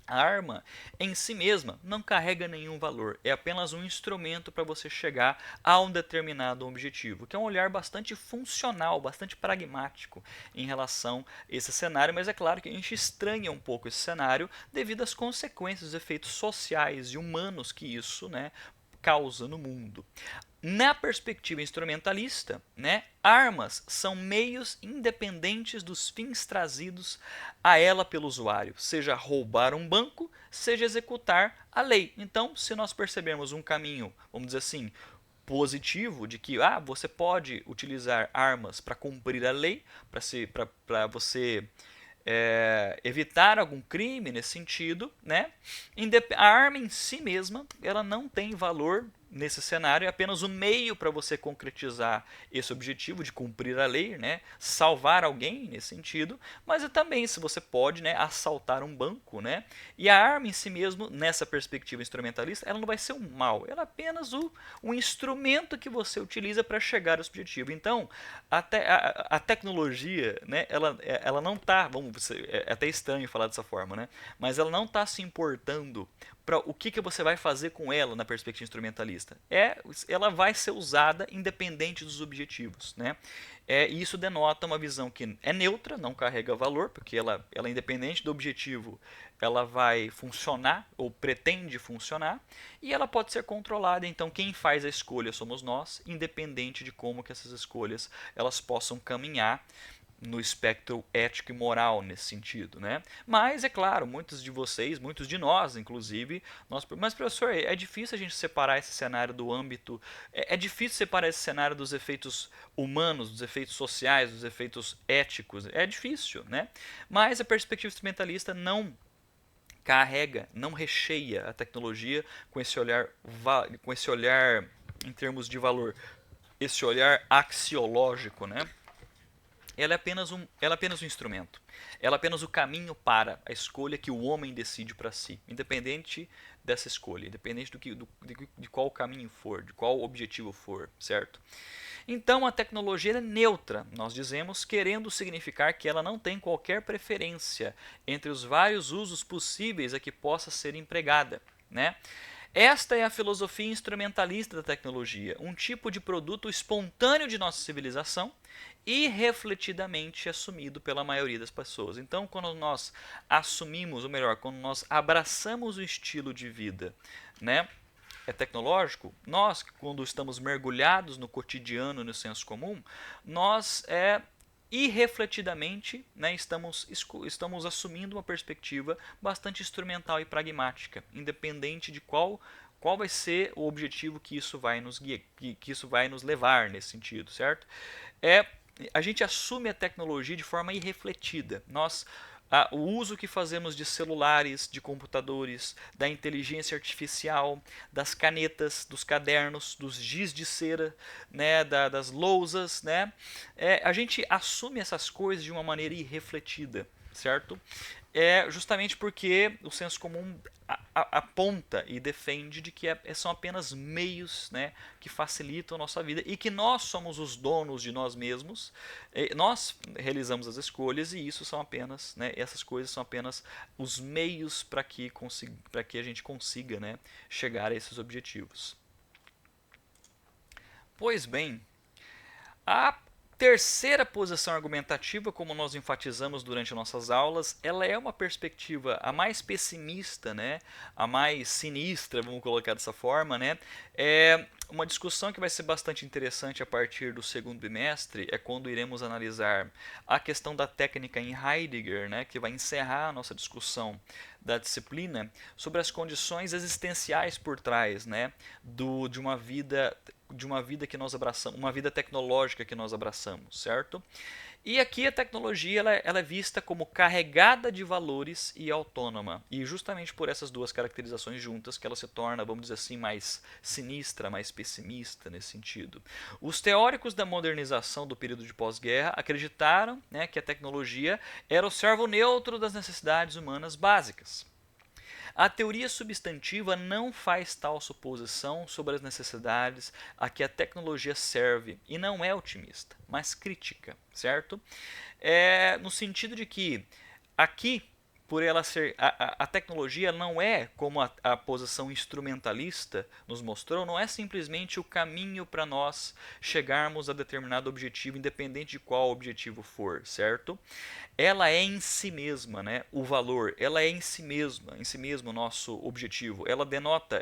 a arma em si mesma não carrega nenhum valor, é apenas um instrumento para você chegar a um determinado objetivo, que é um olhar bastante funcional, bastante pragmático em relação a esse cenário, mas é claro que a gente estranha um pouco esse cenário devido às consequências, os efeitos sociais e humanos que isso, né, causa no mundo. Na perspectiva instrumentalista, né, armas são meios independentes dos fins trazidos a ela pelo usuário, seja roubar um banco, seja executar a lei. Então, se nós percebermos um caminho, vamos dizer assim, positivo de que você pode utilizar armas para cumprir a lei, para você evitar algum crime nesse sentido, né? A arma em si mesma, ela não tem valor nesse cenário, é apenas um meio para você concretizar esse objetivo de cumprir a lei, né? Salvar alguém nesse sentido, mas também se você pode, né, assaltar um banco, né? E a arma em si mesmo, nessa perspectiva instrumentalista, ela não vai ser um mal, ela é apenas um instrumento que você utiliza para chegar ao objetivo. Então, a tecnologia, né, ela não está, é até estranho falar dessa forma, né? Mas ela não está se importando para o que você vai fazer com ela na perspectiva instrumentalista. Ela vai ser usada independente dos objetivos, né? E isso denota uma visão que é neutra, não carrega valor, porque ela independente do objetivo, ela vai funcionar ou pretende funcionar, e ela pode ser controlada. Então, quem faz a escolha somos nós, independente de como que essas escolhas elas possam caminhar no espectro ético e moral nesse sentido, né? Mas é claro, muitos de vocês, muitos de nós, inclusive, mas professor, é difícil a gente separar esse cenário do âmbito, é difícil separar esse cenário dos efeitos humanos, dos efeitos sociais, dos efeitos éticos, é difícil, né? Mas a perspectiva instrumentalista não carrega, não recheia a tecnologia com esse olhar em termos de valor, esse olhar axiológico, né? Ela é apenas um instrumento. Ela é apenas o caminho para a escolha que o homem decide para si, independente dessa escolha, independente de qual caminho for, de qual objetivo for, certo? Então a tecnologia é neutra, nós dizemos, querendo significar que ela não tem qualquer preferência entre os vários usos possíveis a que possa ser empregada, né? Esta é a filosofia instrumentalista da tecnologia, um tipo de produto espontâneo de nossa civilização e refletidamente assumido pela maioria das pessoas. Então, quando nós assumimos, ou melhor, quando nós abraçamos o estilo de vida, né, tecnológico, nós, quando estamos mergulhados no cotidiano, no senso comum, nós irrefletidamente, né, estamos assumindo uma perspectiva bastante instrumental e pragmática, independente de qual vai ser o objetivo que isso vai nos guiar, que isso vai nos levar nesse sentido, certo? A gente assume a tecnologia de forma irrefletida. O uso que fazemos de celulares, de computadores, da inteligência artificial, das canetas, dos cadernos, dos giz de cera, né, das lousas, né, a gente assume essas coisas de uma maneira irrefletida, certo? Justamente porque o senso comum aponta e defende de que são apenas meios, né, que facilitam a nossa vida e que nós somos os donos de nós mesmos, nós realizamos as escolhas e isso são apenas, né, essas coisas são apenas os meios para que a gente consiga, né, chegar a esses objetivos. Pois bem, a terceira posição argumentativa, como nós enfatizamos durante nossas aulas, ela é uma perspectiva a mais pessimista, né? A mais sinistra, vamos colocar dessa forma, né? É uma discussão que vai ser bastante interessante a partir do segundo bimestre, é quando iremos analisar a questão da técnica em Heidegger, né? Que vai encerrar a nossa discussão da disciplina sobre as condições existenciais por trás, né? De uma vida de uma vida que nós abraçamos, uma vida tecnológica que nós abraçamos, certo? E aqui a tecnologia ela é vista como carregada de valores e autônoma. E justamente por essas duas caracterizações juntas que ela se torna, vamos dizer assim, mais sinistra, mais pessimista nesse sentido. Os teóricos da modernização do período de pós-guerra acreditaram, né, que a tecnologia era o servo neutro das necessidades humanas básicas. A teoria substantiva não faz tal suposição sobre as necessidades a que a tecnologia serve e não é otimista, mas crítica, certo? No sentido de que aqui, por ela ser a tecnologia não é como a posição instrumentalista nos mostrou, não é simplesmente o caminho para nós chegarmos a determinado objetivo, independente de qual objetivo for, certo? Ela é em si mesma, né, o valor, ela é em si mesma o nosso objetivo. Ela denota,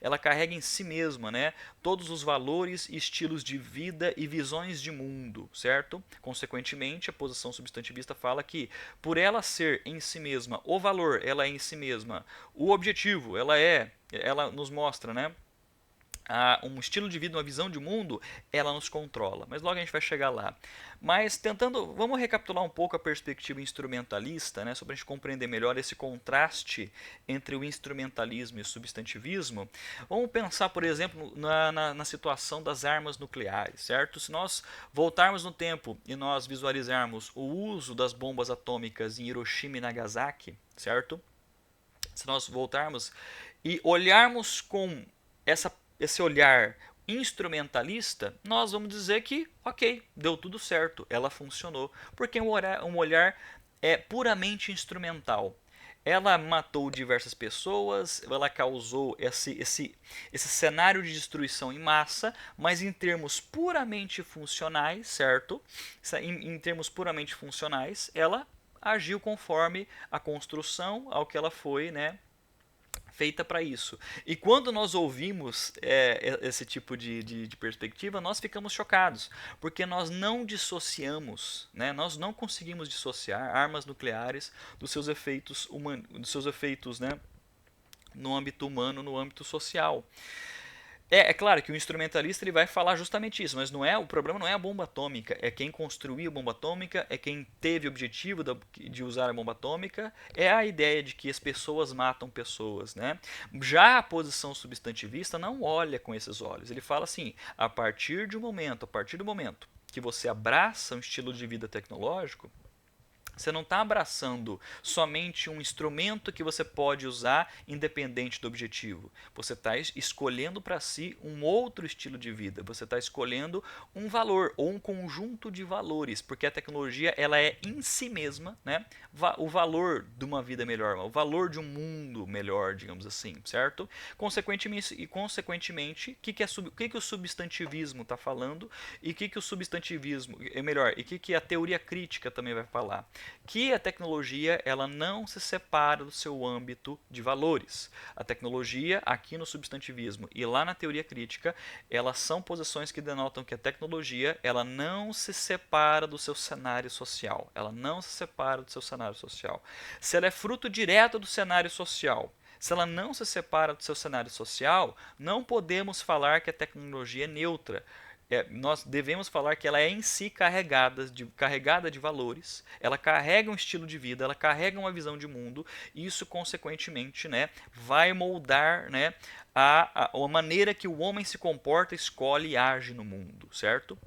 ela carrega em si mesma, né, todos os valores, estilos de vida e visões de mundo, certo? Consequentemente, a posição substantivista fala que por ela ser em si mesma o valor, ela é em si mesma o objetivo, ela nos mostra, né, um estilo de vida, uma visão de mundo, ela nos controla. Mas logo a gente vai chegar lá. Mas vamos recapitular um pouco a perspectiva instrumentalista, né, só para a gente compreender melhor esse contraste entre o instrumentalismo e o substantivismo. Vamos pensar, por exemplo, na situação das armas nucleares, certo? Se nós voltarmos no tempo e nós visualizarmos o uso das bombas atômicas em Hiroshima e Nagasaki, certo? Se nós voltarmos e olharmos com esse olhar instrumentalista, nós vamos dizer que, ok, deu tudo certo, ela funcionou, porque um olhar é puramente instrumental. Ela matou diversas pessoas, ela causou esse cenário de destruição em massa, mas em termos puramente funcionais, certo? Em termos puramente funcionais, ela agiu conforme a construção ao que ela foi, né, feita para isso. E quando nós ouvimos esse tipo de perspectiva, nós ficamos chocados, porque nós não dissociamos, né, nós não conseguimos dissociar armas nucleares dos seus efeitos, né, no âmbito humano, no âmbito social. É claro que o instrumentalista ele vai falar justamente isso, mas o problema não é a bomba atômica, é quem construiu a bomba atômica, é quem teve o objetivo de usar a bomba atômica, é a ideia de que as pessoas matam pessoas, né? Já a posição substantivista não olha com esses olhos, ele fala assim, a partir do momento que você abraça um estilo de vida tecnológico, você não está abraçando somente um instrumento que você pode usar independente do objetivo. Você está escolhendo para si um outro estilo de vida. Você está escolhendo um valor ou um conjunto de valores, porque a tecnologia ela é em si mesma, né, o valor de uma vida melhor, o valor de um mundo melhor, digamos assim, certo? Consequentemente, o que o substantivismo está falando e o que o substantivismo, e o que a teoria crítica também vai falar? Que a tecnologia ela não se separa do seu âmbito de valores. A tecnologia, aqui no substantivismo e lá na teoria crítica, elas são posições que denotam que a tecnologia ela não se separa do seu cenário social. Ela não se separa do seu cenário social. Se ela é fruto direto do cenário social, se ela não se separa do seu cenário social, não podemos falar que a tecnologia é neutra. Nós devemos falar que ela é em si carregada de valores, ela carrega um estilo de vida, ela carrega uma visão de mundo, e isso, consequentemente, né, vai moldar, né, a maneira que o homem se comporta, escolhe e age no mundo, certo?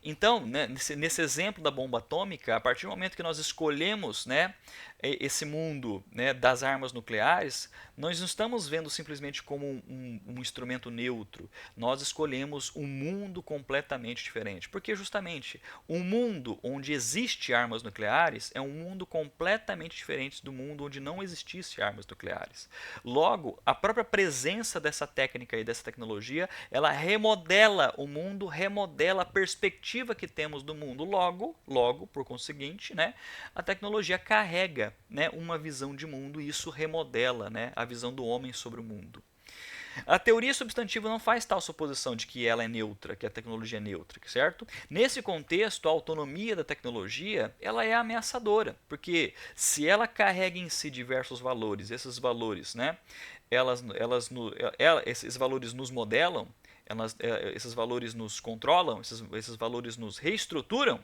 Então, né, nesse exemplo da bomba atômica, a partir do momento que nós escolhemos, né, esse mundo, né, das armas nucleares, nós não estamos vendo simplesmente como um instrumento neutro. Nós escolhemos um mundo completamente diferente. Porque justamente um mundo onde existe armas nucleares é um mundo completamente diferente do mundo onde não existisse armas nucleares. Logo, a própria presença dessa técnica e dessa tecnologia, ela remodela o mundo, remodela a perspectiva que temos do mundo. Logo, por conseguinte, né, a tecnologia carrega, né, uma visão de mundo e isso remodela, né, a visão do homem sobre o mundo. A teoria substantiva não faz tal suposição de que ela é neutra, que a tecnologia é neutra, certo? Nesse contexto, a autonomia da tecnologia ela é ameaçadora, porque se ela carrega em si diversos valores, esses valores, né, esses valores nos modelam, esses valores nos controlam, esses valores nos reestruturam,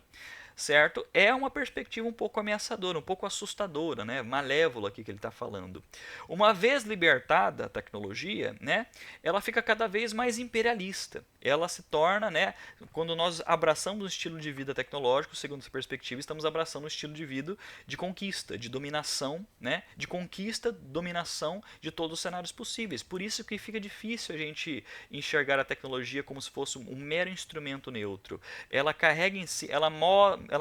certo? É uma perspectiva um pouco ameaçadora, um pouco assustadora, né? Malévola aqui que ele está falando. Uma vez libertada a tecnologia, né? Ela fica cada vez mais imperialista. Ela se torna, né? Quando nós abraçamos um estilo de vida tecnológico, segundo essa perspectiva, estamos abraçando um estilo de vida de conquista, de dominação, né? De conquista, dominação de todos os cenários possíveis. Por isso que fica difícil a gente enxergar a tecnologia como se fosse um mero instrumento neutro. Ela carrega em si, ela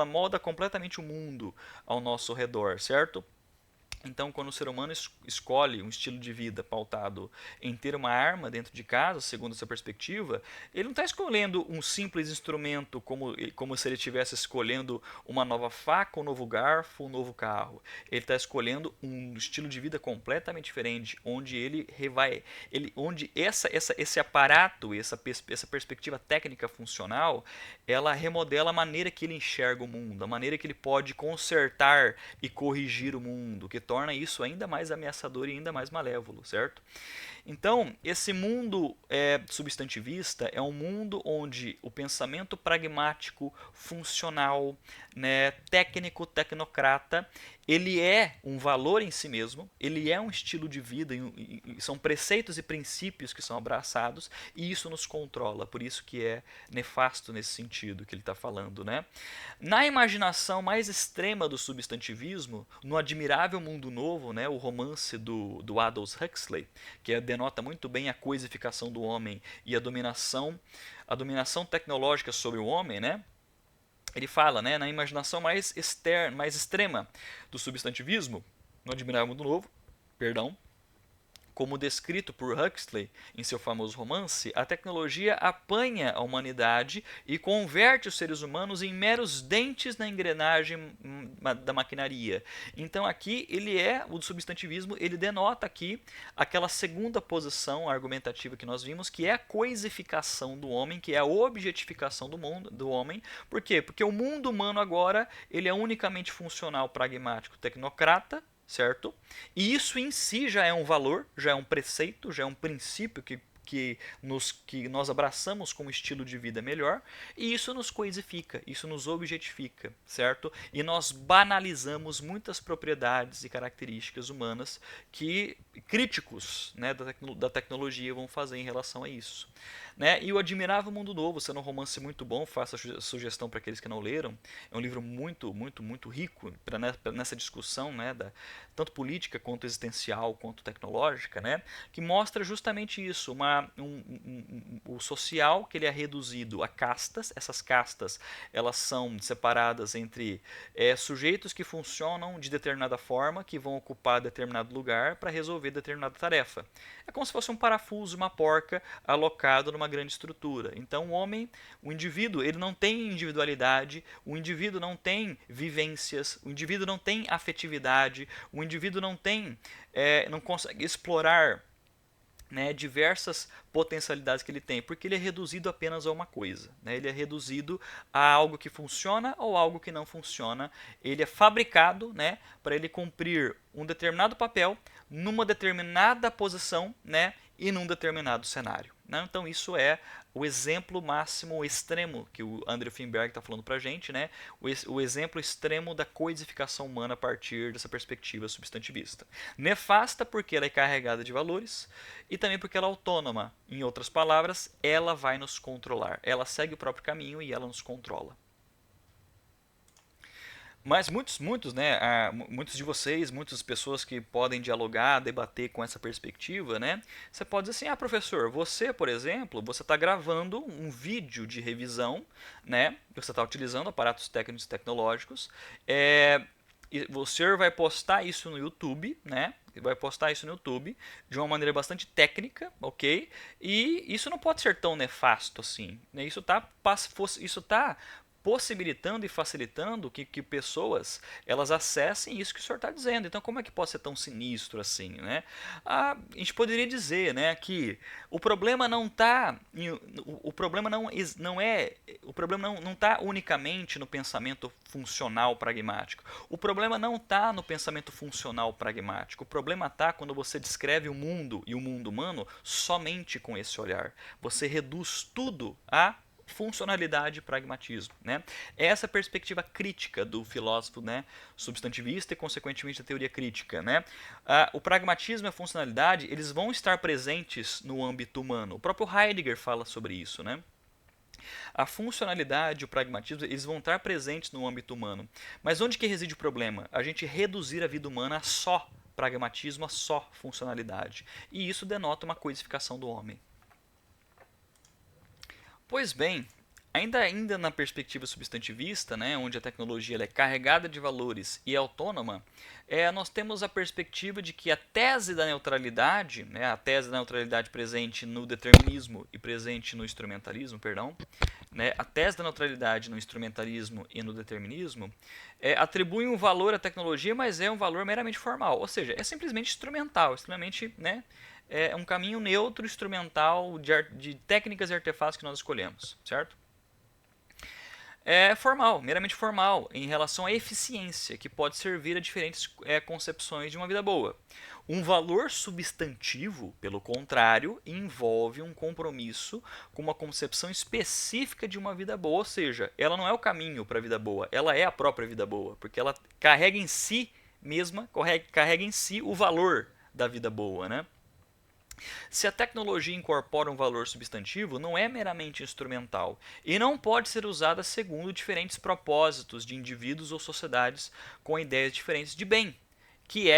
molda completamente o mundo ao nosso redor, certo? Então, quando o ser humano escolhe um estilo de vida pautado em ter uma arma dentro de casa, segundo essa perspectiva, ele não está escolhendo um simples instrumento como se ele estivesse escolhendo uma nova faca, um novo garfo, um novo carro. Ele está escolhendo um estilo de vida completamente diferente, onde onde esse aparato, essa perspectiva técnica funcional, ela remodela a maneira que ele enxerga o mundo, a maneira que ele pode consertar e corrigir o mundo, que torna isso ainda mais ameaçador e ainda mais malévolo, certo? Então, esse mundo substantivista é um mundo onde o pensamento pragmático, funcional, né, técnico, tecnocrata, ele é um valor em si mesmo, ele é um estilo de vida, são preceitos e princípios que são abraçados e isso nos controla, por isso que é nefasto nesse sentido que ele está falando, né? Na imaginação mais extrema do substantivismo, no Admirável Mundo Novo, né, o romance do Aldous Huxley, que denota muito bem a coisificação do homem e a dominação tecnológica sobre o homem, né? Ele fala, né, na imaginação mais extrema do substantivismo, no Admirável Mundo Novo, perdão, como descrito por Huxley em seu famoso romance, a tecnologia apanha a humanidade e converte os seres humanos em meros dentes na engrenagem da maquinaria. Então aqui o substantivismo, ele denota aqui aquela segunda posição argumentativa que nós vimos, que é a coisificação do homem, que é a objetificação do homem. Por quê? Porque o mundo humano agora, ele é unicamente funcional, pragmático, tecnocrata, certo? E isso em si já é um valor, já é um preceito, já é um princípio que nós abraçamos como estilo de vida melhor, e isso nos coisifica, isso nos objetifica, certo? E nós banalizamos muitas propriedades e características humanas que críticos, né, da tecnologia vão fazer em relação a isso. Né? E o Admirável Mundo Novo, sendo um romance muito bom, faço a sugestão para aqueles que não leram, é um livro muito, muito, muito rico nessa discussão, né, tanto política quanto existencial, quanto tecnológica, né, que mostra justamente isso, o social que ele é reduzido a castas. Essas castas, elas são separadas entre sujeitos que funcionam de determinada forma, que vão ocupar determinado lugar para resolver determinada tarefa. É como se fosse um parafuso, uma porca alocado numa grande estrutura. Então o indivíduo, ele não tem individualidade, o indivíduo não tem vivências, o indivíduo não tem afetividade, o indivíduo não consegue explorar, né, diversas potencialidades que ele tem, porque ele é reduzido apenas a uma coisa, né? Ele é reduzido a algo que funciona ou algo que não funciona. Ele é fabricado, né, para ele cumprir um determinado papel numa determinada posição, né, e num determinado cenário, né? Então isso é o exemplo máximo, o extremo que o André Finberg está falando para a gente, né? O exemplo extremo da coisificação humana a partir dessa perspectiva substantivista. Nefasta porque ela é carregada de valores e também porque ela é autônoma. Em outras palavras, ela vai nos controlar. Ela segue o próprio caminho e ela nos controla. Mas muitos, né, muitos de vocês, muitas pessoas que podem dialogar, debater com essa perspectiva, né, você pode dizer assim, professor, você, por exemplo, você está gravando um vídeo de revisão, né, você está utilizando aparatos técnicos e tecnológicos, e você vai postar isso no YouTube, né, vai postar isso no YouTube de uma maneira bastante técnica, ok? E isso não pode ser tão nefasto assim, né? Isso tá possibilitando e facilitando que pessoas elas acessem isso que o senhor está dizendo. Então, como é que pode ser tão sinistro assim, né? A gente poderia dizer, né, que o problema não está, o problema não é, o problema não está unicamente no pensamento funcional pragmático. O problema não está no pensamento funcional pragmático. O problema está quando você descreve o mundo e o mundo humano somente com esse olhar. Você reduz tudo a funcionalidade e pragmatismo, né? Essa perspectiva crítica do filósofo, né, substantivista e consequentemente da teoria crítica, né? O pragmatismo e a funcionalidade eles vão estar presentes no âmbito humano. O próprio Heidegger fala sobre isso, né? A funcionalidade e o pragmatismo eles vão estar presentes no âmbito humano. Mas onde que reside o problema? A gente reduzir a vida humana a só pragmatismo, a só funcionalidade. E isso denota uma coisificação do homem. Pois bem, ainda na perspectiva substantivista, né, onde a tecnologia ela é carregada de valores e é autônoma, nós temos a perspectiva de que a tese da neutralidade, né, a tese da neutralidade presente no determinismo e presente no instrumentalismo, perdão, né, a tese da neutralidade no instrumentalismo e no determinismo atribui um valor à tecnologia, mas é um valor meramente formal, ou seja, é simplesmente instrumental, extremamente, né, é um caminho neutro, instrumental, de técnicas e artefatos que nós escolhemos, certo? É formal, meramente formal, em relação à eficiência, que pode servir a diferentes concepções de uma vida boa. Um valor substantivo, pelo contrário, envolve um compromisso com uma concepção específica de uma vida boa, ou seja, ela não é o caminho para a vida boa, ela é a própria vida boa, porque ela carrega em si mesma, carrega em si o valor da vida boa, né? Se a tecnologia incorpora um valor substantivo, não é meramente instrumental e não pode ser usada segundo diferentes propósitos de indivíduos ou sociedades com ideias diferentes de bem. Que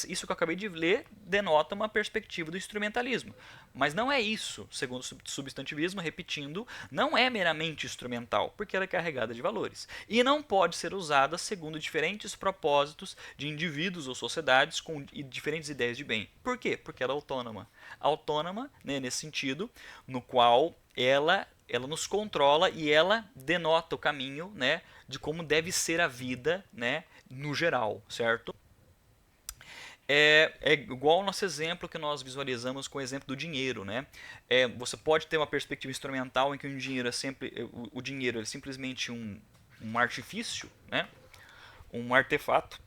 isso que eu acabei de ler denota uma perspectiva do instrumentalismo. Mas não é isso, segundo o substantivismo, repetindo, não é meramente instrumental, porque ela é carregada de valores. E não pode ser usada segundo diferentes propósitos de indivíduos ou sociedades com diferentes ideias de bem. Por quê? Porque ela é autônoma. Autônoma, né, nesse sentido, no qual ela nos controla e ela denota o caminho, né, de como deve ser a vida, né, no geral, certo? É igual ao nosso exemplo que nós visualizamos com o exemplo do dinheiro, né? Você pode ter uma perspectiva instrumental em que o dinheiro o dinheiro é simplesmente um artifício, né? Um artefato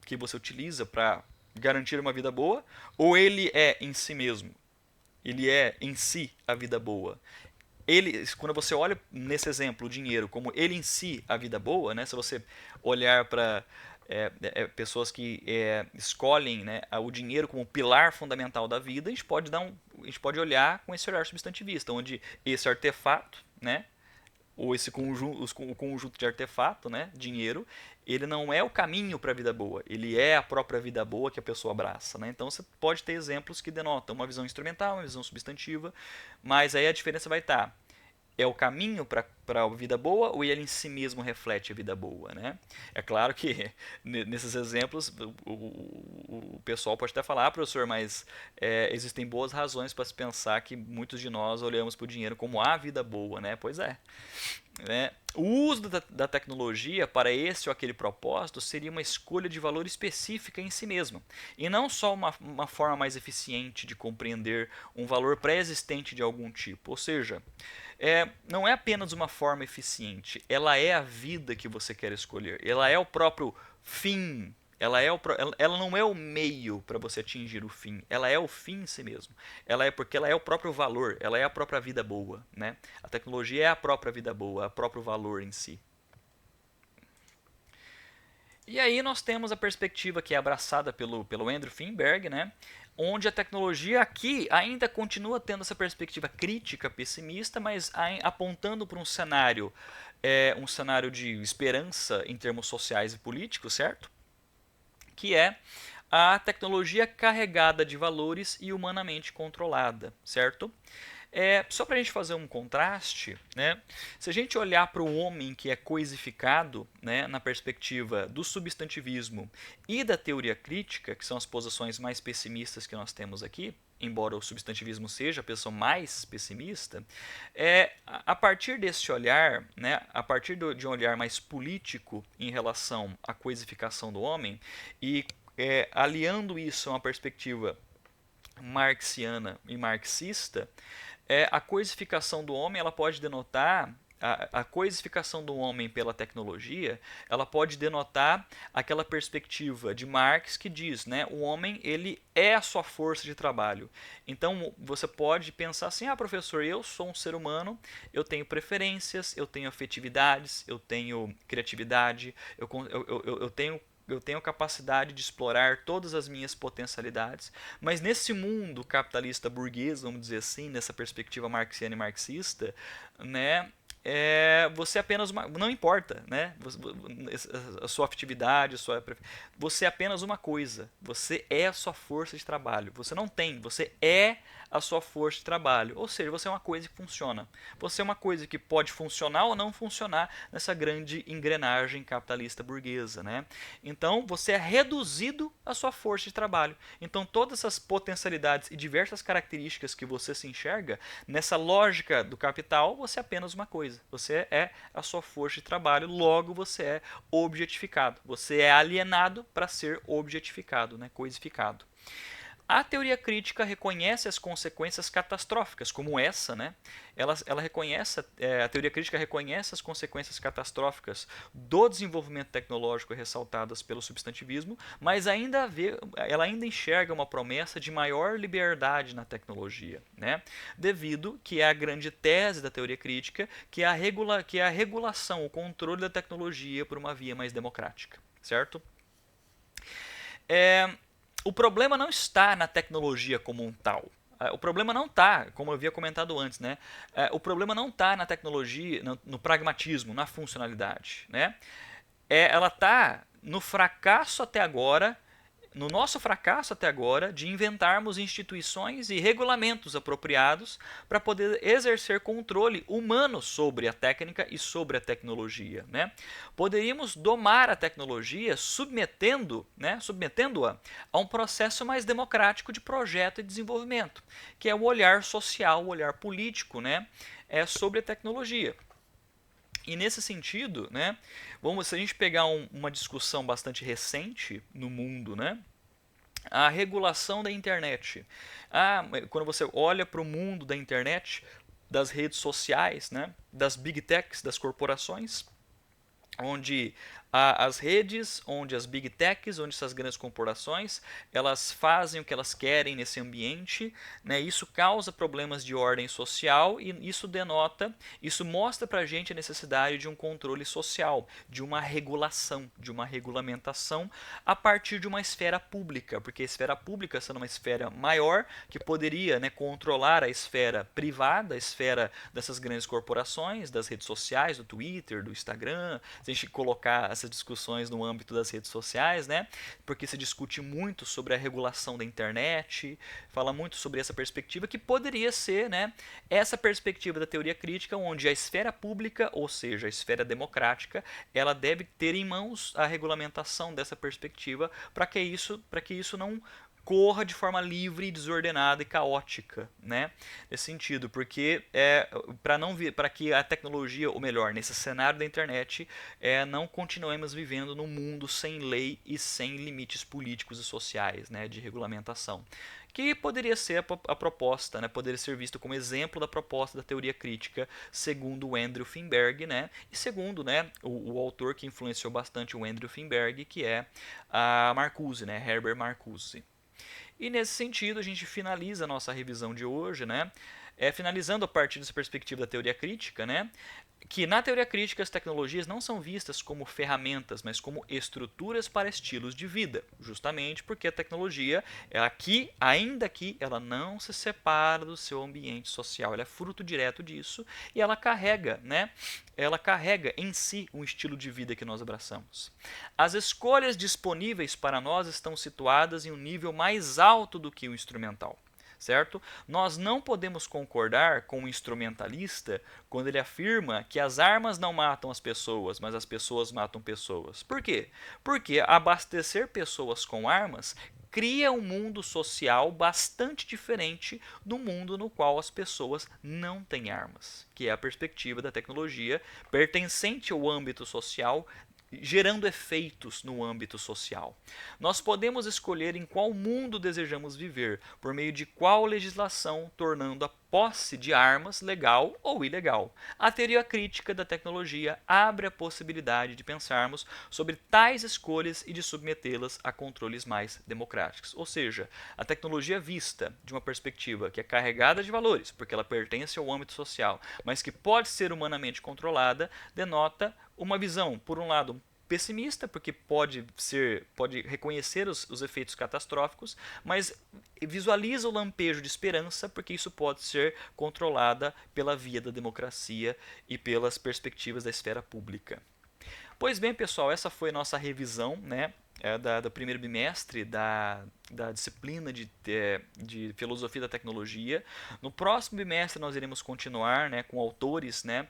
que você utiliza para garantir uma vida boa, ou ele é em si mesmo, ele é em si a vida boa. Quando você olha nesse exemplo o dinheiro como ele em si a vida boa, né? Se você olhar para pessoas que escolhem, né, o dinheiro como pilar fundamental da vida, a gente pode olhar com esse olhar substantivista, onde esse artefato, né, ou o conjunto de artefato, né, dinheiro, ele não é o caminho para a vida boa, ele é a própria vida boa que a pessoa abraça, né? Então você pode ter exemplos que denotam uma visão instrumental, uma visão substantiva, mas aí a diferença vai estar é o caminho para a vida boa ou ele em si mesmo reflete a vida boa, né? É claro que nesses exemplos o pessoal pode até falar, professor, mas existem boas razões para se pensar que muitos de nós olhamos para o dinheiro como a vida boa, né? Pois é. Né? O uso da tecnologia para esse ou aquele propósito seria uma escolha de valor específica em si mesma, e não só uma forma mais eficiente de compreender um valor pré-existente de algum tipo. Ou seja, não é apenas uma forma eficiente, ela é a vida que você quer escolher, ela é o próprio fim. Ela não é o meio para você atingir o fim, ela é o fim em si mesmo. Porque ela é o próprio valor, ela é a própria vida boa, né? A tecnologia é a própria vida boa, o próprio valor em si. E aí nós temos a perspectiva que é abraçada pelo Andrew Finberg, né? Onde a tecnologia aqui ainda continua tendo essa perspectiva crítica, pessimista, mas apontando para um cenário de esperança em termos sociais e políticos, certo? Que é a tecnologia carregada de valores e humanamente controlada, certo? Só para a gente fazer um contraste, né? Se a gente olhar para o homem que é coisificado, né, na perspectiva do substantivismo e da teoria crítica, que são as posições mais pessimistas que nós temos aqui, embora o substantivismo seja a pessoa mais pessimista, a partir desse olhar, né, a partir de um olhar mais político em relação à coisificação do homem e aliando isso a uma perspectiva marxiana e marxista, a coisificação do homem ela pode denotar a coisificação do homem pela tecnologia, ela pode denotar aquela perspectiva de Marx que diz, né, o homem ele é a sua força de trabalho. Então você pode pensar assim, professor, eu sou um ser humano, eu tenho preferências, eu tenho afetividades, eu tenho criatividade, eu tenho capacidade de explorar todas as minhas potencialidades, mas nesse mundo capitalista burguês, vamos dizer assim, nessa perspectiva marxiana e marxista, né, você é apenas uma, não importa, né, a sua afetividade, você é apenas uma coisa, você é a sua força de trabalho, você não tem, você é a sua força de trabalho, ou seja, você é uma coisa que funciona, você é uma coisa que pode funcionar ou não funcionar nessa grande engrenagem capitalista burguesa, né? Então você é reduzido à sua força de trabalho. Então todas essas potencialidades e diversas características que você se enxerga nessa lógica do capital, você é apenas uma coisa. Você é a sua força de trabalho, logo você é objetificado. Você é alienado para ser objetificado, né? Coisificado. A teoria crítica reconhece as consequências catastróficas, como essa, né? Ela reconhece, a teoria crítica reconhece as consequências catastróficas do desenvolvimento tecnológico ressaltadas pelo substantivismo, mas ela ainda enxerga uma promessa de maior liberdade na tecnologia, né? Devido que é a grande tese da teoria crítica, que é a regulação, o controle da tecnologia por uma via mais democrática, certo? O problema não está na tecnologia como um tal. O problema não está, como eu havia comentado antes, né? O problema não está na tecnologia, no pragmatismo, na funcionalidade, né? Ela está no fracasso até agora, no nosso fracasso até agora, de inventarmos instituições e regulamentos apropriados para poder exercer controle humano sobre a técnica e sobre a tecnologia, né? Poderíamos domar a tecnologia submetendo-a a um processo mais democrático de projeto e desenvolvimento, que é o olhar social, o olhar político, né, sobre a tecnologia. E nesse sentido, né, se a gente pegar uma discussão bastante recente no mundo, né, a regulação da internet. Quando você olha para o mundo da internet, das redes sociais, né, das big techs, das corporações, onde as redes, onde as big techs, onde essas grandes corporações, elas fazem o que elas querem nesse ambiente, né? Isso causa problemas de ordem social e isso mostra para a gente a necessidade de um controle social, de uma regulação, de uma regulamentação a partir de uma esfera pública, porque a esfera pública sendo uma esfera maior que poderia, né, controlar a esfera privada, a esfera dessas grandes corporações, das redes sociais, do Twitter, do Instagram, se a gente colocar essas discussões no âmbito das redes sociais, né? Porque se discute muito sobre a regulação da internet, fala muito sobre essa perspectiva que poderia ser, né, essa perspectiva da teoria crítica, onde a esfera pública, ou seja, a esfera democrática, ela deve ter em mãos a regulamentação dessa perspectiva para que isso não corra de forma livre, desordenada e caótica, né? Nesse sentido, porque para que a tecnologia, ou melhor, nesse cenário da internet, não continuemos vivendo num mundo sem lei e sem limites políticos e sociais, né, de regulamentação. Que poderia ser a proposta, né, poderia ser visto como exemplo da proposta da teoria crítica, segundo o Andrew Finberg, né, e segundo, né, o autor que influenciou bastante o Andrew Finberg, que é a Marcuse, né, Herbert Marcuse. E nesse sentido, a gente finaliza a nossa revisão de hoje, né, Finalizando a partir dessa perspectiva da teoria crítica, né, que na teoria crítica as tecnologias não são vistas como ferramentas, mas como estruturas para estilos de vida, justamente porque a tecnologia, ainda que ela não se separa do seu ambiente social, ela é fruto direto disso e ela carrega em si um estilo de vida que nós abraçamos. As escolhas disponíveis para nós estão situadas em um nível mais alto do que o instrumental. Certo? Nós não podemos concordar com o instrumentalista quando ele afirma que as armas não matam as pessoas, mas as pessoas matam pessoas. Por quê? Porque abastecer pessoas com armas cria um mundo social bastante diferente do mundo no qual as pessoas não têm armas, que é a perspectiva da tecnologia pertencente ao âmbito social, gerando efeitos no âmbito social. Nós podemos escolher em qual mundo desejamos viver, por meio de qual legislação, tornando a posse de armas legal ou ilegal. A teoria crítica da tecnologia abre a possibilidade de pensarmos sobre tais escolhas e de submetê-las a controles mais democráticos. Ou seja, a tecnologia vista de uma perspectiva que é carregada de valores, porque ela pertence ao âmbito social, mas que pode ser humanamente controlada, denota uma visão, por um lado, pessimista, porque pode reconhecer os efeitos catastróficos, mas visualiza o lampejo de esperança, porque isso pode ser controlada pela via da democracia e pelas perspectivas da esfera pública. Pois bem, pessoal, essa foi a nossa revisão, né, do primeiro bimestre da disciplina de Filosofia da Tecnologia. No próximo bimestre nós iremos continuar, né, com autores, né,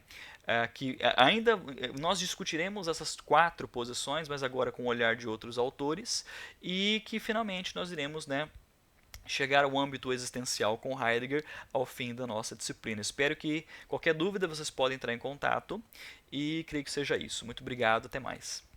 que ainda nós discutiremos essas 4 posições, mas agora com o olhar de outros autores, e que finalmente nós iremos, né, chegar ao âmbito existencial com Heidegger ao fim da nossa disciplina. Espero que qualquer dúvida vocês podem entrar em contato e creio que seja isso. Muito obrigado, até mais.